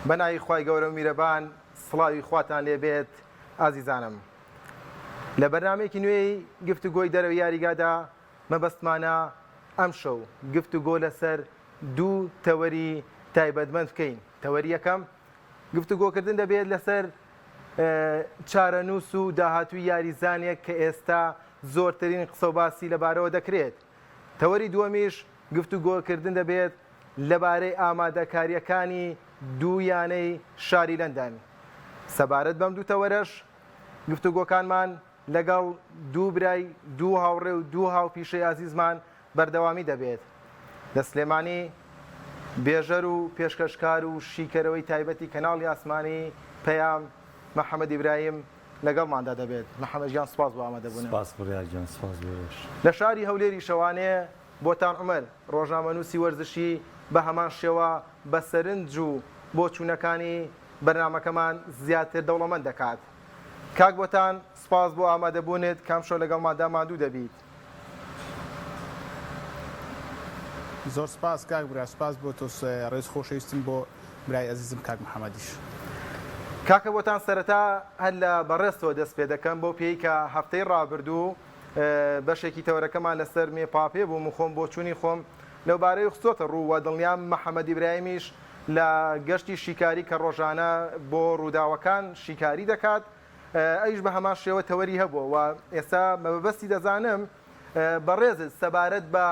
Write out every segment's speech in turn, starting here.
بەناوی خوای گەورە و میرەبان سڵاوی خواتان لێبێت ئازیزانم. لە بەرنامەیەکی نوێی گفتوگۆی دەرەوەی یاریگادا مەبەستمانە ئەم شەو گفتوگۆ لەسەر دوو تەوەری تایبەتمەند بکەین. تەوەری یەکەم گفتوگۆکردن دەبێت لەسەر چارەنووس و داهاتووی یاریزانێک کە ئێستا زۆرترین قسە و باسی لەبارەوە دەکرێت. تەوەری دووەمیش گفتوگۆکردن دەبێت لەبارەی ئامادەکاریەکانی دوو یانەی شاری لەندەن. سەبارەت بەم دوو تەوەرەش گفتوگۆکانمان لەگەڵ دوو برای دوو هاوڕێ و دوو هاوپیشەی ئازیزمان بەردەوامی دەبێت. لە سلێمانی بێژەر و پێشکەشکار و شیکەرەوەی تایبەتی کەناڵی ئاسمانی پەیام محەممەد ئیبراهیم لەگەڵماندا دەبێت. محەممەد گیان سپاس بۆ ئامادەبوون. لە شاری هەولێری شەوانێ بۆتان عومەر ڕۆژنامەنووسی وەرزشی بە هەمان شێوە بە سەرنج و بۆ چوونەکانی بەرنامەکەمان زیاتر دەوڵەمەند دەکات. کاک بۆتان سپاس بۆ ئامادەبوونێت کام شەو لەگەڵماندا ماندوو دەبیت. زۆر سپاس کاک برا، سپاس بۆ تۆ ڕێز خۆشەویستم بۆ برای ئەزیزم کاک محەممەدیش. کاکە بۆتان سەرەتا هەر لە بەڕێستەوە دەست پێ دەکەم بۆ پێی کە هەفتەی ڕابردوو بەشێکی تەوەرەکەمان لەسەر مێپاپێ بووم و خۆم بۆ چوونی خۆم لەوبارەی خستۆتە ڕوو و دڵنیام محەممەد ئیبراهیمیش لە گەشتی شیکاری کە ڕۆژانە بۆ ڕووداوەکان شیکاری دەکات ئەیش بە هەمان شێوە تەوەری هەبووە و ئێستا مەبەستی دەزانم بەڕێزت سەبارەت بە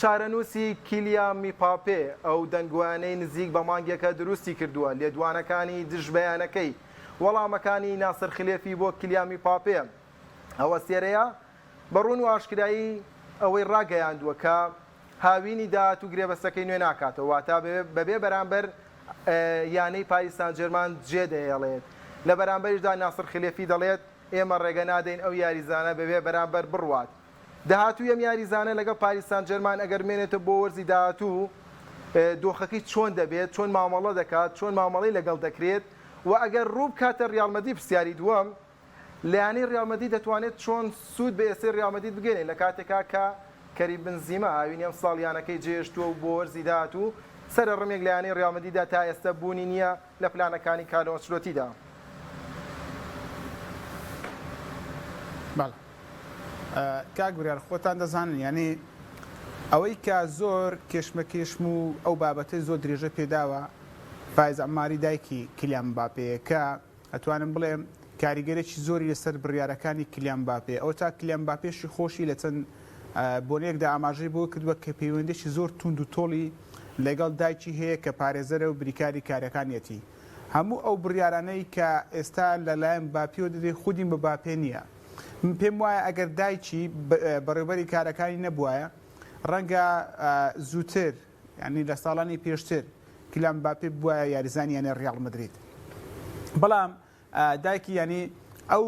چارەنووسی کیلیان میپاپێ ئەو دەنگوانەی نزیک بە مانگێکە دروستی کردووە لێدوانەکانی دژبەیانەکەی وەڵامەکانی ناسر خلێفی بۆ کیلیان میپاپێ ئەوە سێرەیە بەڕوون و ئاشکرایی ئەوەی ڕاگەیاندووە کە هاوینی داهات و گرێبەستەکەی نوێ ناکاتەوە واتە بەبێ بەرامبەر یانەی پاریس سان ژێرمان جێ دەهێڵێت لە بەرامبەریشدا ناسر خلێفی دەڵێت ئێمە ڕێگە نادەین ئەو یاریزانە بەبێ بەرامبەر بڕوات. داهاتوو ئەم یاریزانە لەگەڵ پاریس سان ژێرمان ئەگەر مێنێتە بۆ وەرزی داهاتوو دۆخەکەی چۆن دەبێت، چۆن مامەڵە دەکات، چۆن مامەڵەی لەگەڵ دەکرێت و ئەگەر ڕوو بکاتە ڕیالمەدی پرسیاری دووەم لەیانەی ڕیالمەدی دەتوانێت چۆن سوود بە ئێسەی ڕیالمەدی بگەێنێت لە کاتێکا کە کەری بنزیمە هاوینی ئەم ساڵیانەکەی جێشتووە و بۆ وەرزی داهاتوو سەرە ڕمێک لەیانەی ڕیالمەدیدا تا ئێستا بوونی نییە لە پلانەکانی کارلۆ ئەنچلۆتیدا. کاک بریار خۆتان دەزانن یعنی ئەوەی کە زۆر کێشمەکێشم و ئەو بابەتەی زۆر درێژە پێداوە فایز ئەماری دایکی کیلیان مباپێیە کە ئەتوانم بڵێم کاریگەرێکی زۆری لەسەر بڕیارەکانی کیلیان مباپێ ئەو تا کیلیان مباپێشی خۆشی لە چەند بۆنەیەکدا ئاماژەی بۆ کردووە کە پەیوەندێکی زۆر توند و تۆڵی لەگەڵ دایکی هەیە کە پارێزەرە و بریکاری کارەکانیەتی هەموو ئەو بڕیارانەی کە ئێستا لەلایەن مباپێ دەدەی خودی مباپێ نییە. پێم وایە ئەگەر دایکی بەڕێوەبەری کارەکانی نەبووایە ڕەنگە زووتر ینی لە ساڵانی پێشتر کیلیان مباپێ بووایە یاریزانی یانە ڕیال مەدرید. بەڵام دایکی ینی ئەو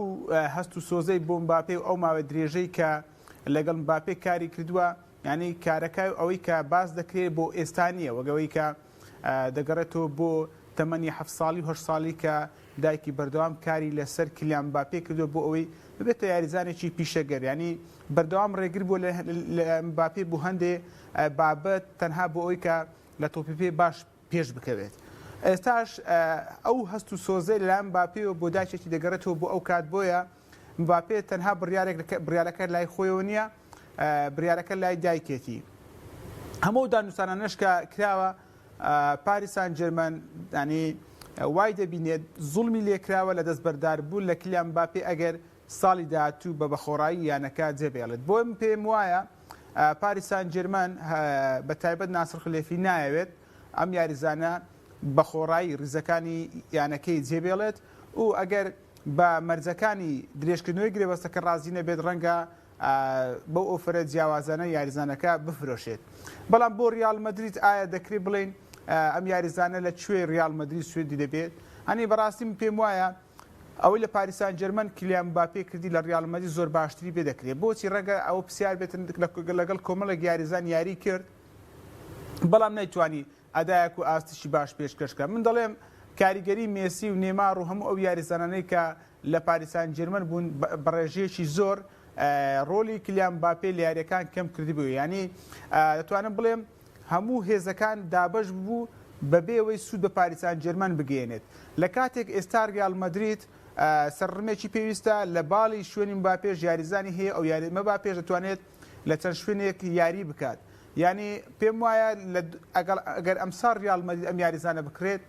هەست و سۆزەی بۆ مباپێ و ئەو ماوەی درێژەی کە لەگەڵ مباپێ کاری کردووە ینی کارەکە ئەوەی کە باس دەکرێت بۆ ئێستا نییە وەگەوەی کە دەگەڕێتەوە بۆ تەمەنی 7 ساڵی و 8 ساڵی کە دایکی بەردەوام کاری لەسەر کیلیان مباپێ کردو بۆ ئەوەی ببێتە یاریزانێکی پیشەگەر ینی بەردەوام ڕێگر بۆ لە مباپێ بوو هەندێ بابەت تەنها بۆ ئەوەی کە لە تۆپیپێ باش پێش بکەوێت. ئێستاش ئەو هەست و سۆزەی لە مباپێەوە بۆ دایکێکی دەگەڕێتەوە بۆ ئەو کات بۆیە مباپێ تەنها بڕیارەکە لای خۆیەوە نییە بڕیارەکە لای دایکێتی. هەموو دانووسانانەش کە کراوە پاریس سان ژێرمان ینی وای دەبینێت زوڵمی لێکراوە لە دەستبەردار بوون لە کیلیان مباپێ ئەگەر ساڵی داهاتوو بە بەخۆڕایی یانەکە جێبێڵێت. بۆم پێم وایە پاریس سان ژێرمان بە تایبەت ناسر خلێفی نایەوێت ئەم یاریزانە بەخۆڕایی ڕیزەکانی یانەکەی جێبێڵێت و ئەگەر بە مەرجەکانی درێژکردنەوەی گرێبەستەکە ڕازی نەبێت ڕەنگە بەو ئۆفرە جیاوازانە یاریزانەکە بفرۆشێت. بەڵام بۆ ڕیال مەدرید ئایا دەکرێت بڵێن ئەم یاریزانە لە کوێ ڕیال مەدرید سوێندی دەبێت؟ هەنی بەڕاستی پێم وایە ئەوەی لە پاریس سان ژێرمان کیلیان مباپێ کردی لە ڕیال مەدرید زۆر باشتری پێ دەکرێت. بۆچی ڕەنگە ئەو پرسیار بێتن لەگەڵ کۆمەڵێک یاریزان یاری کرد بەڵام نەیتوانی ئەدایەک و ئاستیشی باش پێشکەشکە. من دەڵێم کاریگەری مێسی و نێمار و هەموو ئەو یاریزانانەی کە لە پاریس سان ژێرمان بوون بەڕێژەیەکی زۆر ڕۆلی کیلیان مباپێ لە یاریەکان کەم کردی بوو. ینی دەتوانم بڵێم هەموو هێزەکان دابەش بوو بەبێەوەی سوود بە پاریس سان ژێرمان بگەێنێت لە کاتێک ئێستا ریال مەدرید سەرڕمێکی پێویستە لە باڵی شوێنی مباپێ یاریزانی هەیە ئەو یاری مەباپێ دەتوانێت لە چەند شوێنێک یاری بکات یعنی پێم وایە ئەگەر ئەمساڵ ریال مەدرید ئەم یاریزانە بکرێت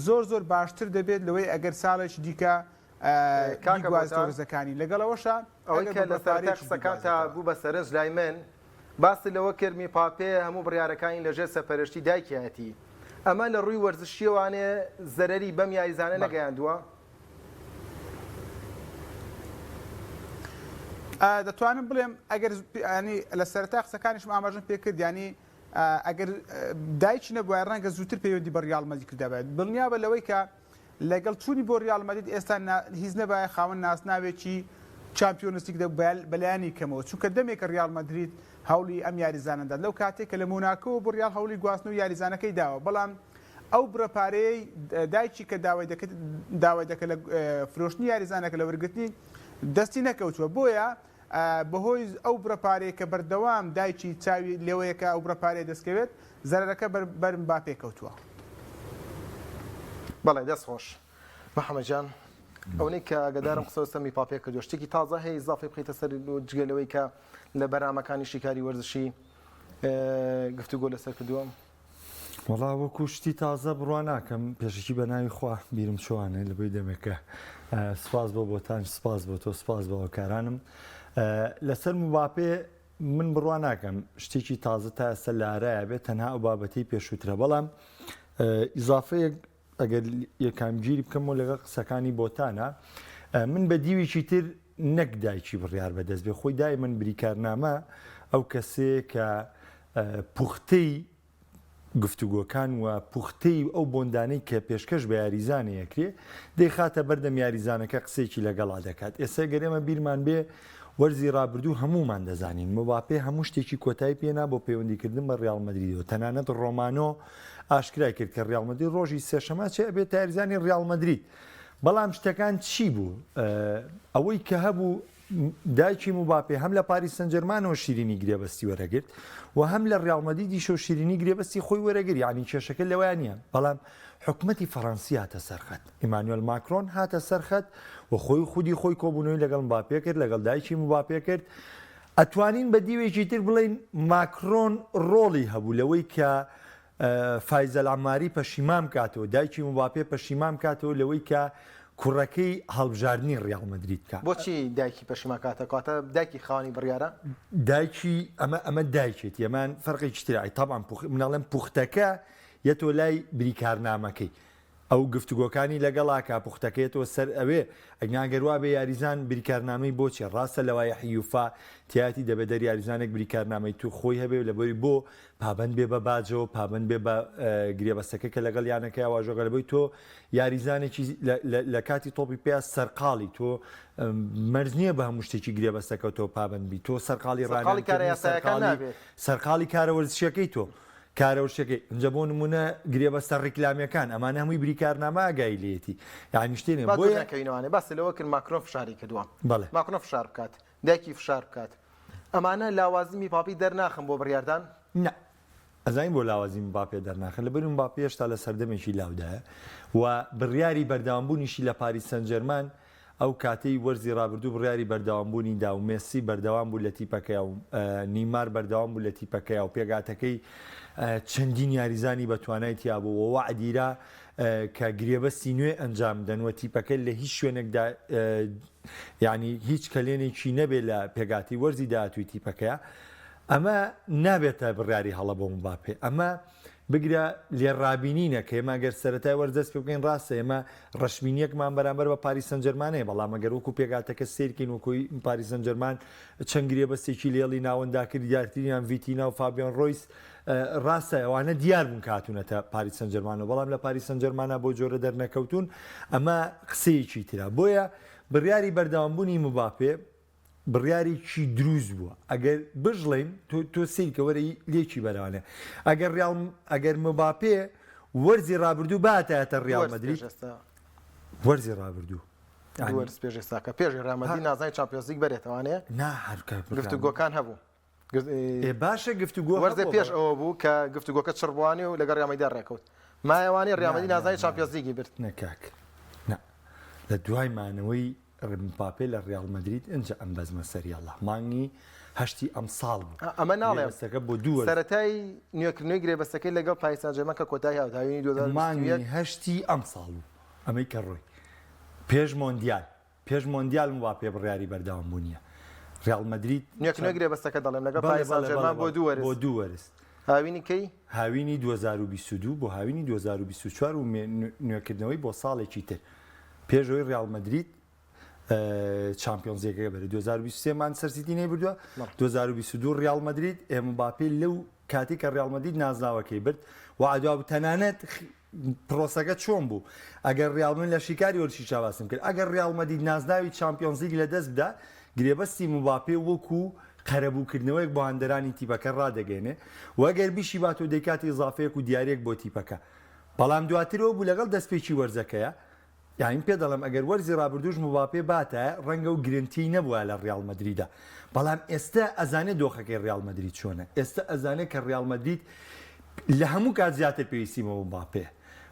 زۆر باشتر دەبێت لەوەی ئەگەر ساڵێکی دیکە گوازۆرزەکانی لەگەڵەوەشە ئەوەی کە لە سەرەتا قسەکان تا بوو بە سەرنج لای من باسی لەوە کردمی پاپێ هەموو بڕیارەکانی لەژێر سەرپەرشتی دایکیەتی ئەمە لە ڕووی وەرزشیەوانێ زەرەری بەم یاریزانە نەگەیاندووە دەتوانم بڵێم ئەگەر لە سەرەتا قسەکانیشم ئاماژەم پێکرد ینی ئەگەر دایکی نەبووە ڕەنگە زووتر پەیوەندی بە ریال مەدرید کردەبێت دڵنیابە لەوەی کە لەگەڵ چوونی بۆ ریال مەدرید ئێستا هیچ نەبایە خاوەن ناسناوێکی چامپیۆنس لیگ بەلایانی کەمەوە چونکە دەمێکە ریال مەدرید هەوڵی ئەم یاریزانەدا لەو کاتێک کە لە موناکۆ بۆ ریال هەوڵی گواستن و یاریزانەکەی داوە بەڵام ئەو بڕەپارەی دایکی کە داوای دەکە لە فرۆشتنی یاریزانەکە لە وەرگرتنی دەستی نەکەوتووە بۆیە بەهۆی ئەو بڕەپارەیە کە بەردەوام دایکی چاوی لەوەیەکە ئەو بڕەپارەیە دەستکەوێت زەرەرەکە بەر مباپێ کەوتووە. بەڵێ دەست خۆش محەممەد جان ئەوەی کە ئەگەدارم قسە سەمی پاپێ کردو شتێکی تازە هەیە ئیزافی بخیتە سەر جگەلەوەی کە لە بەرنامەکانی شیکاری وەرزشی گفتوگۆ لەسەر کردووە وەڵا وەکو شتی تازە بڕوا ناکەم پێشکی بە ناوی خوا بیرم چوانێ لەبەی دەمێکە سپاس بۆ بۆتان سپاس بۆ تۆ سپاس بە هۆکارانم لەسەر مباپێ من بڕوا ناکەم شتێکی تازە تا ئێستا لارایە بێت تەنها ئەو بابەتەی پێشووترە بەڵام ئیزافەیە ئەگەر یەکامگیری بکەمەوە لەگەڵ قسەکانی بۆتانە من بە دیوێکی تر نەک دایکی بڕیار بەدەست بێ خۆی دای من بریکارنامە ئەو کەسێ کە پوختەی گفتوگۆکان و پوختەی ئەو بۆندانەی کە پێشکەش بە یاریزانە یەکرێ دەیخاتە بەردەم یاریزانەکە قسێکی لەگەڵا دەکات ئێستا گەرێمە بیرمان بێ وەرزی ڕابردوو هەمومان دەزانین مباپێ هەموو شتێکی کۆتایی پێنا بۆ پەیوەندیکردن بە ڕیال مەدریدەوە تەنانەت ڕۆمانۆ ئاشکرای کرد کە ڕیال مەدرید ڕۆژی سێشەمە چێ ئەبێت یاریزانی ڕیال مەدرید بەڵام شتەکان چی بوو ئەوەی کە هەبوو دایکی مباپێ هەم لە پاریس سەن ژەرمانەوە شیرینی گرێبەستی وەرەگرت و هەم لە ڕیال مەدریدیشە و شیرینی گرێبەستی خۆی وەرەگرت یعنی کێشەکە لەوەیان نییە بەڵام حکومەتی فەڕەنسی هاتە سەرخەت ئیمانوێل ماکرۆن هاتە سەرخەت و خۆی خودی خۆی کۆبوونەوەی لەگەڵ مباپێ کرد لەگەڵ دایکی مباپێ کرد ئەتوانین بە دیوێکی تر بڵین ماکرۆن ڕۆڵی هەبوو لەوەی کە فایزە عەماری پەشیمان کاتەوە دایکی مباپێ پەشیمان کاتەوە لەوەی کە کوڕەکەی هەڵبژاردننی ڕیال مەدرید کات بۆچی دایکی پەشیمان کاتە دایکی خاوەنی بڕیارە دایکی ئەمە دایکێتی ئەمان فەرقێکی ترایی تاوان مناڵێن پوختەکە یەتۆ لای بریکارنامەکەی ئەو گفتوگۆکانی لەگەڵاکە پوختەکەیەتەوە سەر ئەوێ ئەگەناگەروا بە یاریزان بریکارنامەی بۆچی ڕاستە لەوای حیوفا تیاتی دەبێت دەر یاریزانێک بریکارنامەی تو خۆی هەبێ لەبەری بۆ پابند بێ بە باجەوە پابند بێ بە گرێبەستەکە کە لەگەڵ یانەکە واژۆگە لەبەی تۆ یاریزانێکی لە کاتی تۆپی پێیا سەرقاڵی تۆ مەرج نییە بە هەموو شتێکی گرێبەستەکە تۆ پابندبی تۆ سەرقاڵی سەرقاڵی کارە وەرزشیەکەی تۆ کارەوشەکەی اینجا بۆ نمونە گرێبەستە ڕیکلامەکان ئەمانە هەمووی بریکارنامە ئاگای لێتی یعنی شتێنێ بۆیەکەینەوانێ باس لەوە کرد ماکرۆن فشاری کردووە بەڵێ ماکرۆن فشار بکات دایکی فشار بکات ئەمانە لاوازمی پاپی دەرناخن بۆ بڕیاردان نه ئەزانین بۆ لاوازی مباپێ دەرناخن لەبەر مباپێ هێشتا لە سەردەمێکی لاودایە و بڕیاری بەردەوامبوونیشی لە پاریس سەن ژەرمان ئەو کاتەی وەرزی ڕابردوو بڕیاری بەردەوامبوونی دا و مێسی بەردەوام بوو لە تیپەکەی و نیمار بەردەوام بوو لە تیپەکەی و پێگاتەکەی چەندین یاریزانی بە توانایتیا بوو و وعدیرا کە گرێبەستی نوێ ئەنجام دەنوە تیپەکە لە هیچ شوێنێکدا یعنی هیچ کەلێنێکی نەبێت لە پێگاتی وەرزی داهاتووی تیپەکەیە ئەمە نابێتە بڕیاری هەڵە بۆ مباپێ ئەمە بگرە لێڕابینینە کە ئێمە گەر سەرەتای وەرزەست پێ بکەین ڕاستە ئێمە ڕەشبینیەکمان بەرامبەر بە پاریس سەن ژەرمانەیە بەڵام ئەگەر وەکو پێگاتەکە سیرکەین وەکوی پاریس سەن ژەرمان چەند گرێبەستێکی لێڵی ناوەندا کرد دیارترینیان ڤیتینا و فابیان ڕۆیس ڕاستە ئەوانە دیار بوون کاتونەتە پاریس سەن ژەرمانەوە بەڵام لە پاریس سەن ژەرمانە بۆ جۆرە دەرنەکەوتون ئەمە قسەیەکی ترە بۆیە بڕیاری بەردەوامبوونی مباپێ بڕیارێکی دروست بووە ئەگەر بژڵێن تۆ سیرکەوەرە لێکی بەرەوانێ ئەگەر مباپێ وەرزی ڕابردوو باتایەتە ڕیال مەدرید وەرزی ڕابردوو پێشێستاکە پێشی ڕامەدی نازای چامپیۆنس لیگ بەرێتەوانێ گفتوگۆکان هەبوو باشە گفتوگۆ وەرزە پێش ئەوە بوو کە گفتوگۆکە چڕبوانی و لەگەڵ ڕامەیدا ڕێکەوت مایەوانی ڕیال مەدرید نازانی چامپیۆنز لیگی برد نەکاک لە دوای مانەوەی مباپێ لە ڕیال مەدرید ئەنجە ئەم بەزمە سەریاڵە مانگی هەشتی ئەم ساڵ بوو ئەمە ناڵێ بەستەکە بۆ دووە سەرەتای نوێکردنەوەی گرێبەستەکەی لەگەڵ پاریس سان ژەرمەن کە کۆتایی هاوتاوینی 2021 مانگی هەشتی ئەم ساڵ بوو ئەمەی کە ڕۆی پێش مۆندیال مباپێ بڕیاری بەردەوام بوونیە ڕیال مەدرید نوێکردنەوەی گرێبەستەکە دەڵێم لەگەڵ پاریس سان ژەرمەن بۆ دوو وەرز هاوینی کەی هاوینی 2022 بۆ هاوینی 2024 و نوێکردنەوەی بۆ ساڵێکی تر پێشەوەی ڕیال مەدرید چامپیۆنزیەکە بەرە 2023 مانچستەر سیتی نەیبردووە 2022 ڕیال مەدرید مباپێ لەو کاتی کە ڕیال مەدرید نازناوەکەی برد و عدوا تەنانەت پرۆسەکە چۆن بوو ئەگەر ڕیال من لە شیکاری وەرشی چاواسم کرد ئەگەر ڕیال مەدرید نازناوی چامپیۆنز لیگ لەدەست بدا گرێبەستی مباپێ وەکو قەرەبووکردنەوەیک بۆ هەندەرانی تیپەکە ڕادەگەێنێ و ئەگەر بیشی بات و دەیکاتی ئیزافەیەک و دیارێک بۆ تیپەکە بەڵام دواترەوە بوو لەگەڵ دەستپێکی وەرزەکەیە یاین پێ دەڵم ئەگەر وەرزی ڕابردوش مباپێ باتە ڕەنگە و گرنتی نەبووە لە ڕیال مەدریدە بەڵام ئێستا ئەزانێت دۆخەکەی ڕیال مەدرید چۆنە ئێستا ئەزانێت کە ڕیال مەدرید لە هەموو کات زیاتر پێویستیمەوە مباپێ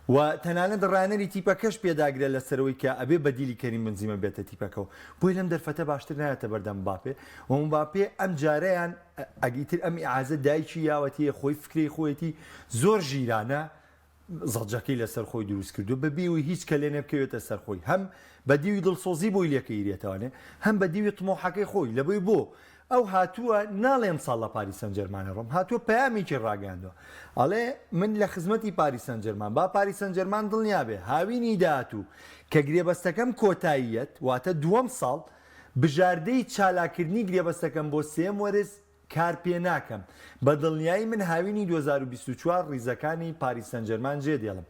و تەنانەت ڕانەری تیپەکەش پێداگرێت لەسەرەوەی کە ئەبێ بەدیلی کەریم بنزیمە بێتە تیپەکەەوە بۆی لەم دەرفەتە باشتر نایەتە بەردەم مباپێ و مباپێ ئەم جارەیان ئەگیتر ئەم ئیعازە دایکی یاوەتیە خۆی فکری خۆیەتی زۆر ژیرانە زەڵجەکەی لەسەر خۆی دروست کردو بەبێەوەی هیچ کە لێ نەبکەوێتە سەر خۆی هەم بە دیوی دڵسۆزی بۆی لێکەیرێتوانێ هەم بە دیوی تمۆحەکەی خۆی لەبەی بۆ ئەو هاتووە ناڵێم ساڵ لە پاریس سەن ژەرمانە ڕۆم هاتووە پەیامێکی ڕاگەاندووە ئەڵێ من لە خزمەتی پاریس سەن ژەرمان با پاریس سەن ژەرمان دڵنیا بێ هاوینی داهاتوو کە گرێبەستەکەم کۆتاییەت واتە دووەم ساڵ بژاردەی چالاکردنی گرێبەستەکەم بۆ سێم وەرز کار پێ ناکەم بە دڵنیایی من هاوینی 2024 ڕیزەکانی پاریس سەن ژەرمان جێ دێڵم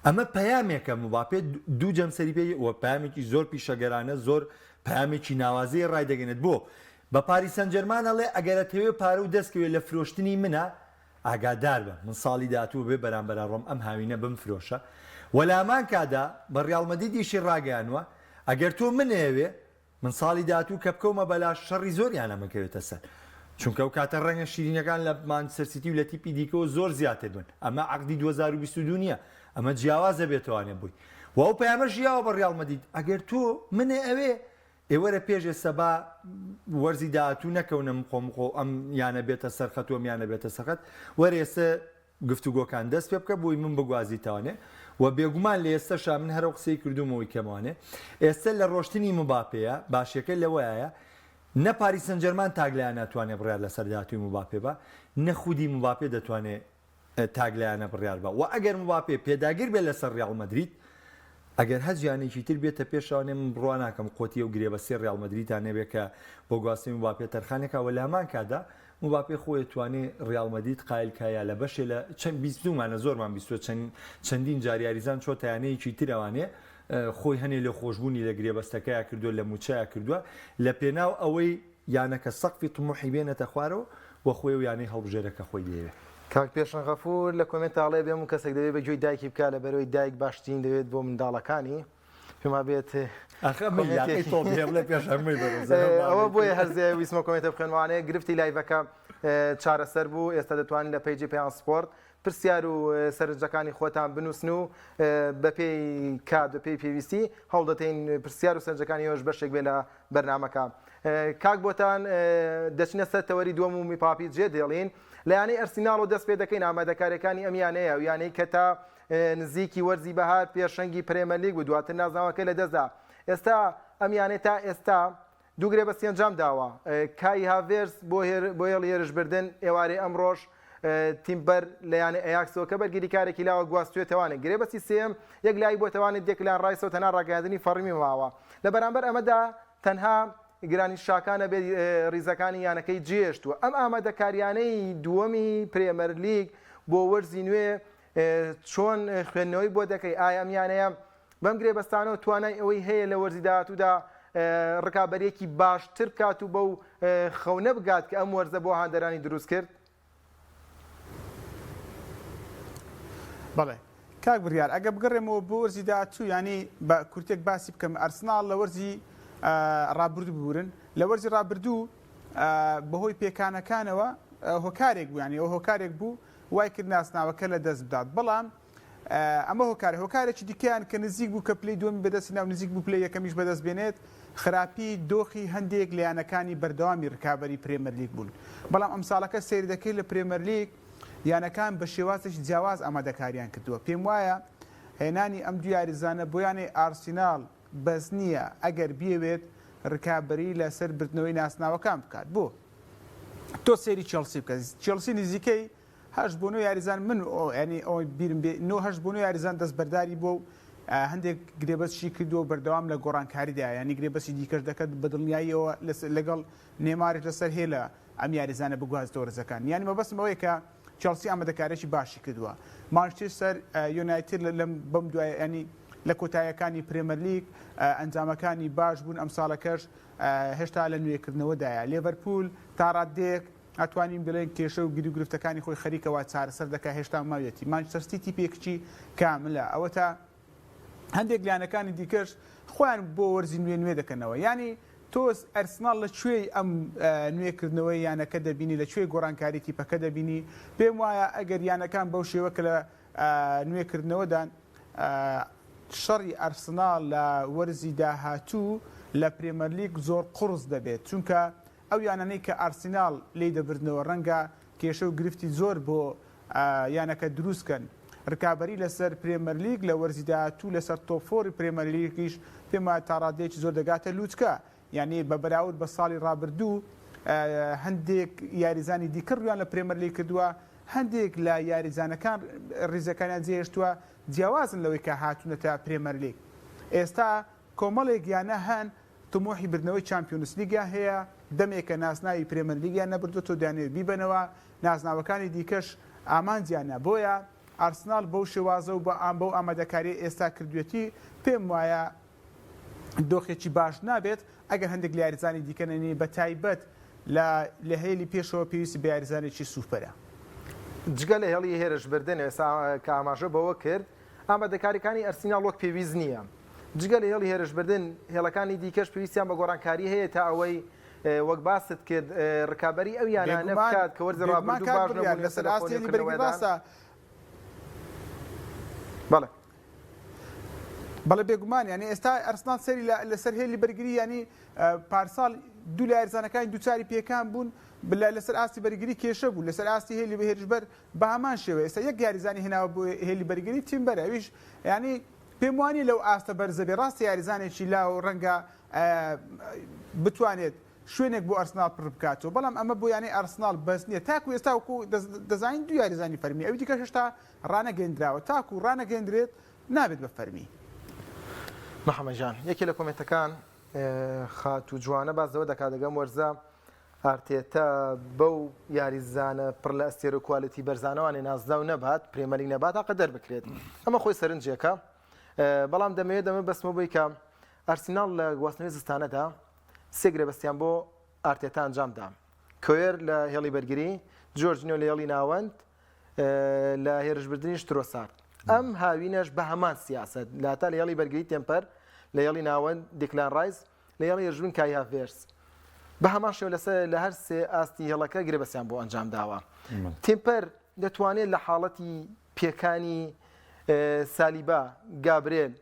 ئەمە پەیامێکە مباپێ دوو جەمسەری پێ وە پامێکی زۆر پیشەگەرانە زۆر پامێکی ناوازەیە ڕایدەگەنێت بۆ بە پاریس سەن ژەرمان ئەڵێ ئەگەرەتەوێ پارە و دەستکەوێت لە فرۆشتنی منە ئاگادار بە من ساڵی داهاتوو بێ بەرامبەر ڕۆم ئەم هاوینە بمفرۆشە وەلامان کادا بە ڕیال مەدریدیشی ڕاگەیانوە ئەگەر تۆ منەوێ من ساڵی داهاتوو کە بکەومە بەلاش شەڕی زۆریان ئەمەکەوێتە سەر چونکە ئەو کاتە ڕەنگە شیرینەکان لە مانچستەر سیتی و لە تیپی دیکەەوە زۆر زیاتر بن ئەمە عەقدی 2022 نییە ئەمە جیاوازە بێتوانێت بووی و ئەو پەیامە ژیاوە بە ڕیال مەدرید ئەگەر تۆ منێ ئەوێ ئێوەرە پێشێ سەبا وەرزی داهاتوو نەکەونم خۆمخۆ ئەم یانە بێتە سەرخەت وەم یانە بێتە سەرخەت وەرێسە گفتوگۆکان دەست پێ بکە بۆی من بگوازیتوانێ و بێگومان لە ئێستاشا من هەرو قسەی کردومەوەی کەموانێ ئێستا لە ڕۆشتنی مباپەیە باشەکە لەوەیە نە پاریس سەن ژەرمان تاگلیان ناتوانێت بڕیار لەسەر داهاتووی مباپێ بە نەخودی مباپێ دەتوانێت تاگلیانە بڕیار بە و ئەگەر مباپێ پێداگیر بێت لەسەر ڕیال مەدرید ئەگەر هەزیانێکی تر بێتە پێشەوانێ من بڕوا ناکەم قۆتی و گرێبەسێ ڕیال مەدریدتان نەبێت کە بۆ گواستنی مباپێ تەرخانێکە و لە هەمان کادا مباپێ خۆی توانێت ڕیال مەدرید قایلکایە لە بەشێ لە چەند بیستمانە زۆرمان بیستوە چەندین جاریاریزان چۆتیانەیەکی ترەوانێ خۆی هەنێ لە خۆشببوونی لە گرێبەستەکەیە کردووە لە موچەیە کردووە لە پێناو ئەوەی یانەکە سەقفی تموحی بێنێتە خوارەوە و خۆی و یانەی هەڵبژێرەکە خۆی دەوێت کاک پێشەن غەفور لە کۆمنتاڵێ بێم و کەسێک دەوێت بە گوێی دایکی بکە لە بەرەوەی دایک باشترین دەوێت بۆ منداڵەکانی پێما بێت ئەوە بۆیە هەرزێ ویسمە کۆمنتە بخێنوانەیە گرفتی لایڤەکە چارەسەر بوو ئێستا دەتوانین لە پیجی پێیان سپۆرت پرسیار و سەرنجەکانی خۆتان بنووسن و بەپێی کات بەپێی پێویستی هەوڵدەتین پرسیار و سەرنجەکانی ئەوش بەشێک بێ لە بەرنامەکە کاک بۆتان دەچینە سەر تەوەری دووەم و میپاپی جێ دێڵین لەیانەی ئەرسیناڵ و دەست پێ دەکەین ئامادەکاریەکانی ئەمیانەیە و یانەی کە تا نزیکی وەرزی بەهار پێشەنگی پرێمە لیگ و دواتر نازناوەکە لە دەستدا ئێستا ئەمیانێ تا ئێستا دوو گرێبەستی ئەنجام داوە کای هاڤێرس بۆ هێڵ هێرشبردن ئێوارەی ئەمڕۆژ تیمبەر لەیانە ئەیاکسەوە کە بەرگری کارێکی لاوە گواستوێتەوانێت گرێبەستی سێم یەک لای بۆتەوانێت دێکلان ڕایسەوە تەنها ڕاگەاندنی فەڕمی ماوە لە بەرامبەر ئەمەدا تەنها گرانی شاکانە بێت ریزەکانی یانەکەی جێشتووە ئەم ئامادەکاریانەی دووەمی پرێمەر لیگ بۆ وەرزی نوێ چۆن خوێندنەوەی بۆ دەکەی ئایا ئەمیانەیە بەم گرێبەستانەوە توانای ئەوەی هەیە لە وەرزی داهاتوودا ڕکابەرێکی باشتر بکات و بەو خەونە بگات کە ئەم وەرزە بۆ هاندەرانی دروست کرد بەڵێ کاک بڕیار ئەگە بگەڕێمەوە بۆ وەرزی داهاتوو ینی بە کورتێک باسی بکەم ئەرسناڵ لە وەرزی ڕابردوو ببورن لە وەرزی ڕابردوو بەهۆی پێکانەکانەوە هۆکارێک بوو ینی ئەو هۆکارێک بوو وای کرد ناسناوەکە لە دەست بدات بەڵام ئەمە هۆکارێکی دیکەیان کە نزیک بوو کە پلەی دووەمی بەدەستی ناو نزیک بوو پلەی یەکەمیش بەدەست بێنێت خراپی دۆخی هەندێک لایەنەکانی بەردەوامی ڕکابەری پرێمەر لیگ بوون بەڵام ئەم ساڵەکە سیر دەکەی لە پرێمەر لیگ یانەکان بە شێوازێکی جیاواز ئامادەکاریان کردووە پێم وایە هێنانی ئەم دو یاریزانە بۆیانێ ئارسینال بەس نییە ئەگەر بیەوێت ڕکابەری لەسەر بردنەوەی ناسناوەکان بکات بۆ تۆ سێری چێلسی بکە چێلسی نزیکەی هەشت بۆ یاریزان من ینی ئەوی بیرم بێ هەشت بۆ یاریزان دەست بەرداری بۆ هەندێک گرێبەسشی کردووە بەردەوام لە گۆڕانکاریدا ینی گرێبەسی دیکەش دەکەت بەدڵنیاییەوە لەگەڵ نێمارێک لەسەر هێلە ئەم یاریزانە بگوازەوە ڕزەکان یانی مەبەستم ئەوەیە کە چێلسی ئامادەکاریی باشی کردووە مانچستەر یونایتد بەم دوای ینی لە کۆتاییەکانی پرێمەر لیگ ئەنجامەکانی باش بوون ئەم ساڵەکەش هێشتا لە نوێکردنەوەدایە لێڤەرپول تا ڕادێک ئەتوانین بڵێن کێشە و گیری و گرفتەکانی خۆی خەریکەوە چارەسەر دەکات هێشتا ماوێتی مانچستەر سیتی پێکچی کاملە ئەوە تا هەندێک لایەنەکانی دیکەش خۆیان بۆ وەرزی نوێ دەکەنەوە ینی تۆس ئەرسناڵ لە کوێی ئەم نوێکردنەوەی یانەکە دەبینی لە کوێی گۆڕانکاری تیپەکە دەبینی پێم وایە ئەگەر یانەکان بەو شێوە کە لە نوێکردنەوەدان شەڕی ئەرسناڵ لە وەرزی داهاتوو لە پرێمەر لیگ زۆر قورس دەبێت چونکە ئەو یانانەی کە ئارسیناڵ لێ دەبردنەوە ڕەنگە کێشە و گرفتی زۆر بۆ یانەکە دروستکەن ڕکابەری لەسەر پرێمەر لیگ لە وەرزی داهاتوو لەسەر تۆپفۆری پرێمەر لیگیش پێما تا ڕادێکی زۆر دەگاتە لوچکە یعنی بە بەراورد بە ساڵی ڕابردوو هەندێک یاریزانی دیکە ڕویان لە پرێمەر لیگ کردووە هەندێک لە یاریزانەکان ڕیزەکانیان جێهێشتووە جیاوازن لەوەی کە هاتوونەتە پرێمەر لیگ ئێستا کۆمەڵێک یانە هەن تمۆحی بردنەوەی چامپیۆنس لیگا هەیە دەمێکە ناسناوی پرێمەر لیگیان نەبردوێتەوە دانێت بیبنەوە ناسناوەکانی دیکەش ئامانجیانە بۆیە ئارسناڵ بەو شێوازە و بەو ئامادەکاری ئێستا کردوێتی پێم وایە دۆخێکی باش نابێت ئەگەر هەندێک لە یاریزانی دیکەننی بە تایبەت لە هێلی پێشەوە پێویستی بە یاریزانێکی سوپەرە جگە لە هێڵی هێرش بردن ئێستا کە ئاماژە بەوە کرد ئامادەکاریەکانی ئەرسیناڵ وەک پێویست نییە جگە لە هێڵی هێرش بردن هێڵەکانی دیکەش پێویستیان بە گۆڕانکاری هەیە تا ئەوەی وەک باست کرد ڕکابەری ئەو یانانە بکات کە وەرزی ڕابردوو باش نەبوون لەسەر ئاستی بەرگڕاستە بەڵێ بێگومان ینی ئێستا ئەرسناڵ سەری لەسەر هێلی بەرگری ینی پارساڵ دوو لە یاریزانەکانی دووچاری پێکان بوون لەسەر ئاستی بەرگری کێشە بوو لەسەر ئاستی هێلی بە هێرشبەر بە هەمان شێوە ئێستا یەک یاریزانی هێناوە بۆ هێلی بەرگری تیم بەرە ئەویش ینی پێم وانی لەو ئاستە بەرزەبێ ڕاستی یاریزانێکی لاو ڕەنگە بتوانێت شوێنێک بۆ ئەرسناڵ پڕ بکاتەوە بەڵام ئەمە بۆ یانی ئەرسناڵ بەس نییە تاکو ئێستا وەکو دەزانین دوو یاریزانی فەرمی ئەوی دیکە هێشتا ڕانەگەندراوە تاکو ڕانەگەندرێت نابێت بە فەرمی محەممەدجان یەکی لە کۆمنتەکان خات و جوانە بازەوە دەکات دەگەم وەرزە ئارتێتە بەو یاریزانە پڕ لە ئەستێرە و کوالیتی بەرزانەوانی نازدا و نەبات پرێمەری نەبات تاقە دەربکرێت ئەمە خۆی سەرنجێکە بەڵام دەمەوێت دەمە بەسمە بووی کە ئەرسیناڵ لە گواستنەوەی زستانەدا سێ گرێبەستیان بۆ ئارتێتە ئەنجامدا کۆێر لە هێڵی بەرگری جۆرجینۆ لە هێڵی ناوەند لە هێرشبردنیش ترۆسار ئەم هاوینەش بە هەمان سیاست لاتا لە هێڵی بەرگری تێمپەر لە هێڵی ناوەند دیکلان ڕایز لە هێڵی هێرشبردن کای هافێرس بە هەمان شێوە لە هەر سێ ئاستی هێڵەکە گرێبەستیان بۆ ئەنجام داوە تێمپەر دەتوانێت لە حاڵەتی پێکانی سالیبا گابرێل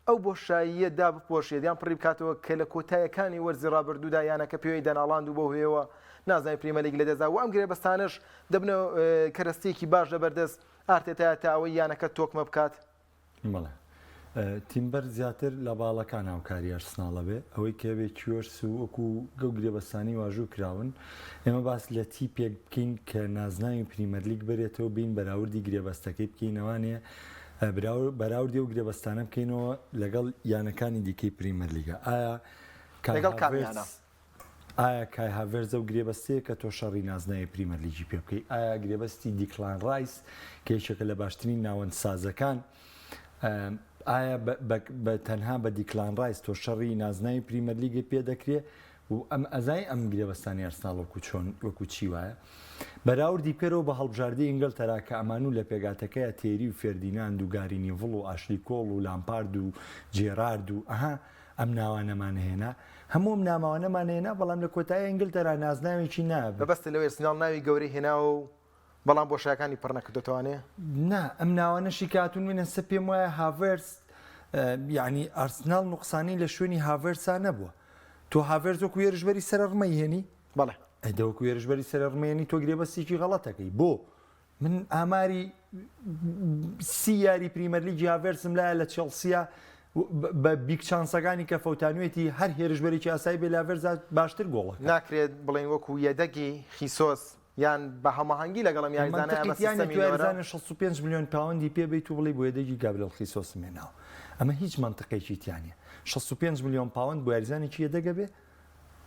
ئەو بۆشاییە دا بپۆشێت یان پڕی بکاتەوە کە لە کۆتاییەکانی وەرزی ڕابردوودا یانەکە پێوەی دەناڵاند و بۆ هێوە نازانای پریمەر لیگ لە دەزا و ئەم گرێبەستانش دەبنەوە کەرەستێکی باش لەبەردەست ئارتێتایە تا ئەوەی یانەکە تۆکمە بکات بەڵێ تیمبەر زیاتر لە باڵەکان هاوکاری ئەرسناڵە بێ ئەوەی کێوێ کیۆرس و وەکو گەو گرێبەستانی واژوو کراون ئێمە باس لە تیپێک بکەین کە نازناوی پریمەر لیگ بێتەوە بین بەراوردی گرێبەستەکەی بکەینەوانێ بەراوردی و گرێبەستانە بکەینەوە لەگەڵ یانەکانی دیکەی پریمەر لیگە ئایا کای هاڤێرزە و گرێبەستەیە کە تۆ شەڕی نازناوی پریمەر لیگی پێ بکەی ئایا گرێبەستی دیکلان ڕایس کە یەکێکە لە باشترین ناوەند سازەکان ئایا بە تەنها بە دیکلان ڕایس تۆ شەڕی نازناوی پریمەر لیگی پێ دەکرێت و ئەم ئەزای ئەم گرێبەستانی ئەرسناڵ وەکو چی وایە بەراوردی پێرەوە بە هەڵبژاردەی ئینگلتەرا کە ئەمان و لە پێگاتەکەیە تێری و فێردیناند و گارینیڤڵ و ئاشلی کۆڵ و لامپارد و جێرارد و ئەها ئەم ناوانەمان هێنا هەموو ئەم ناماوانەمان هێنا بەڵام لە کۆتایی ئینگلتەرا نازناوێکی نابێت بەبەستە لەوەی ئەرسناڵ ناوی گەورەی هێنا و بەڵام بۆشایەکانی پڕ نەکردوتوانێ نا ئەم ناوانەشی کاتون منە سە پێم وایە هاڤێرس یعنی ئارسنال نوقسانی لە شوێنی هاڤێرسا نەبووە تۆ هاڤێرس وەکو وێرژبەری سەرڕمەی هێنی بەڵێ ئەدەوەکو وێرژبەری سەرڕمێنی تۆ گرێبەستێکی غەڵەتەکەی بۆ من ئاماری سی یاری پریمەرلیگی هاڤێرسم لایە لە چێڵسیا بە بیگ چانسەکانی کە فەوتانوێتی هەر هێرشبەرێکی ئاسایی بێ لاڤێرزا باشتر گۆڵە ناکرێت بڵین وەکو یەدەگی خیسۆس یان بە هەماهەنگی لەگەڵم یاریزانە 65 میلیۆن پاوەندی پێ بیت و بڵی بۆ یەدەگی گابرێل خیسۆس مێناوە ئەمە هیچ منطقێکی تیانە 65 میلیۆن پاوەند بۆ یاریزانێکی یەدەگە بێ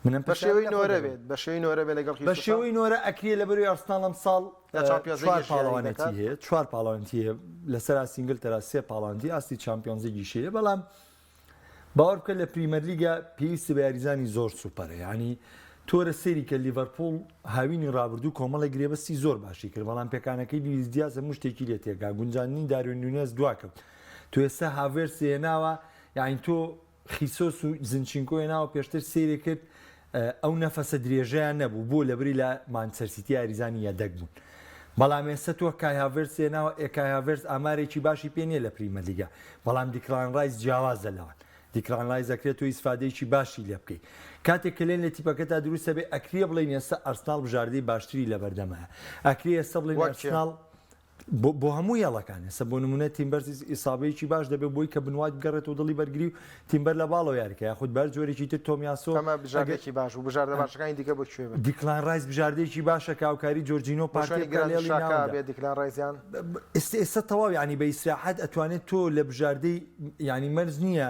منم بە شێوەی نۆرە بێت بە شێوەی نۆرە بێت لەگەڵ بە شێوەی نۆرە ئەکرێ لە بەروی ئارسنال ئەم ساڵ پاڵاوانەتی هەیە 4 پاڵاوانتی هەیە لەسەر سینگل تەرا 3 پاڵاوانتی ئاستی چامپیۆنزێکی شەیە بەڵام باوەڕ بکە لە پریمەرلیگە پێویستە بە یاریزانی زۆر سوپەرە ینی تۆرە سێری کە لیڤەرپوڵ هاوینی ڕابردوو کۆمەڵی گرێبەستی زۆر باشی کرد بەڵام پێکانەکەی لویس دیاز هەموو شتێکی لێ تێگا گونجاندنی داروین نونێز دواکەوت تۆ ئێستا هاڤێرس هێناوە یعنی تۆ خیسۆس و زنچینکۆ هێناوە پێشتر سێری کرد ئەو نەفەسە درێژەیان نەبوو بۆ لەبری لە مانچستەر سیتی یاریزانی یەدەک بوون بەڵام ئێستا تۆ کای هاڤێرس هێناوە ئێکای هاڤێرس ئامارێکی باشی پێ نییە لە پریمەرلیگە بەڵام دیکلان ڕایس جیاوازە لەوان دیکلان ڕایس دەکرێت و ئیسفادەیەکی باشی لێ بکەیت کاتێک کە لێن لە تیپەکەتا دروستە بێ ئەکرێ بڵین ئێستا ئەرسنال بژاردەی باشتری لە بەردەمایە ئەکرێ ئێستا بڵین ئەرسنال بۆ هەموو یاڵەکان ئێستا بۆ نمونە تیمبەر ئیسابەیەکی باش دەبێت بۆی کە بنوات بگەڕێت و دڵی بەرگری و تیمبەر لە باڵەوە یاریکە یاخود بەر جۆرێکی تر تۆمیاسۆ ئەمە بژاردێکی باش و بژاردە باشەکانی دیکە بۆ کوێ دیکلان ڕایس بژاردەیەکی باشە کاوکاری جۆرجینۆ دیکلان ڕایزیان ئێستا تەواو ینی بە ئیسراحەت ئەتوانێت تۆ لە بژاردەی ینی مەرج نییە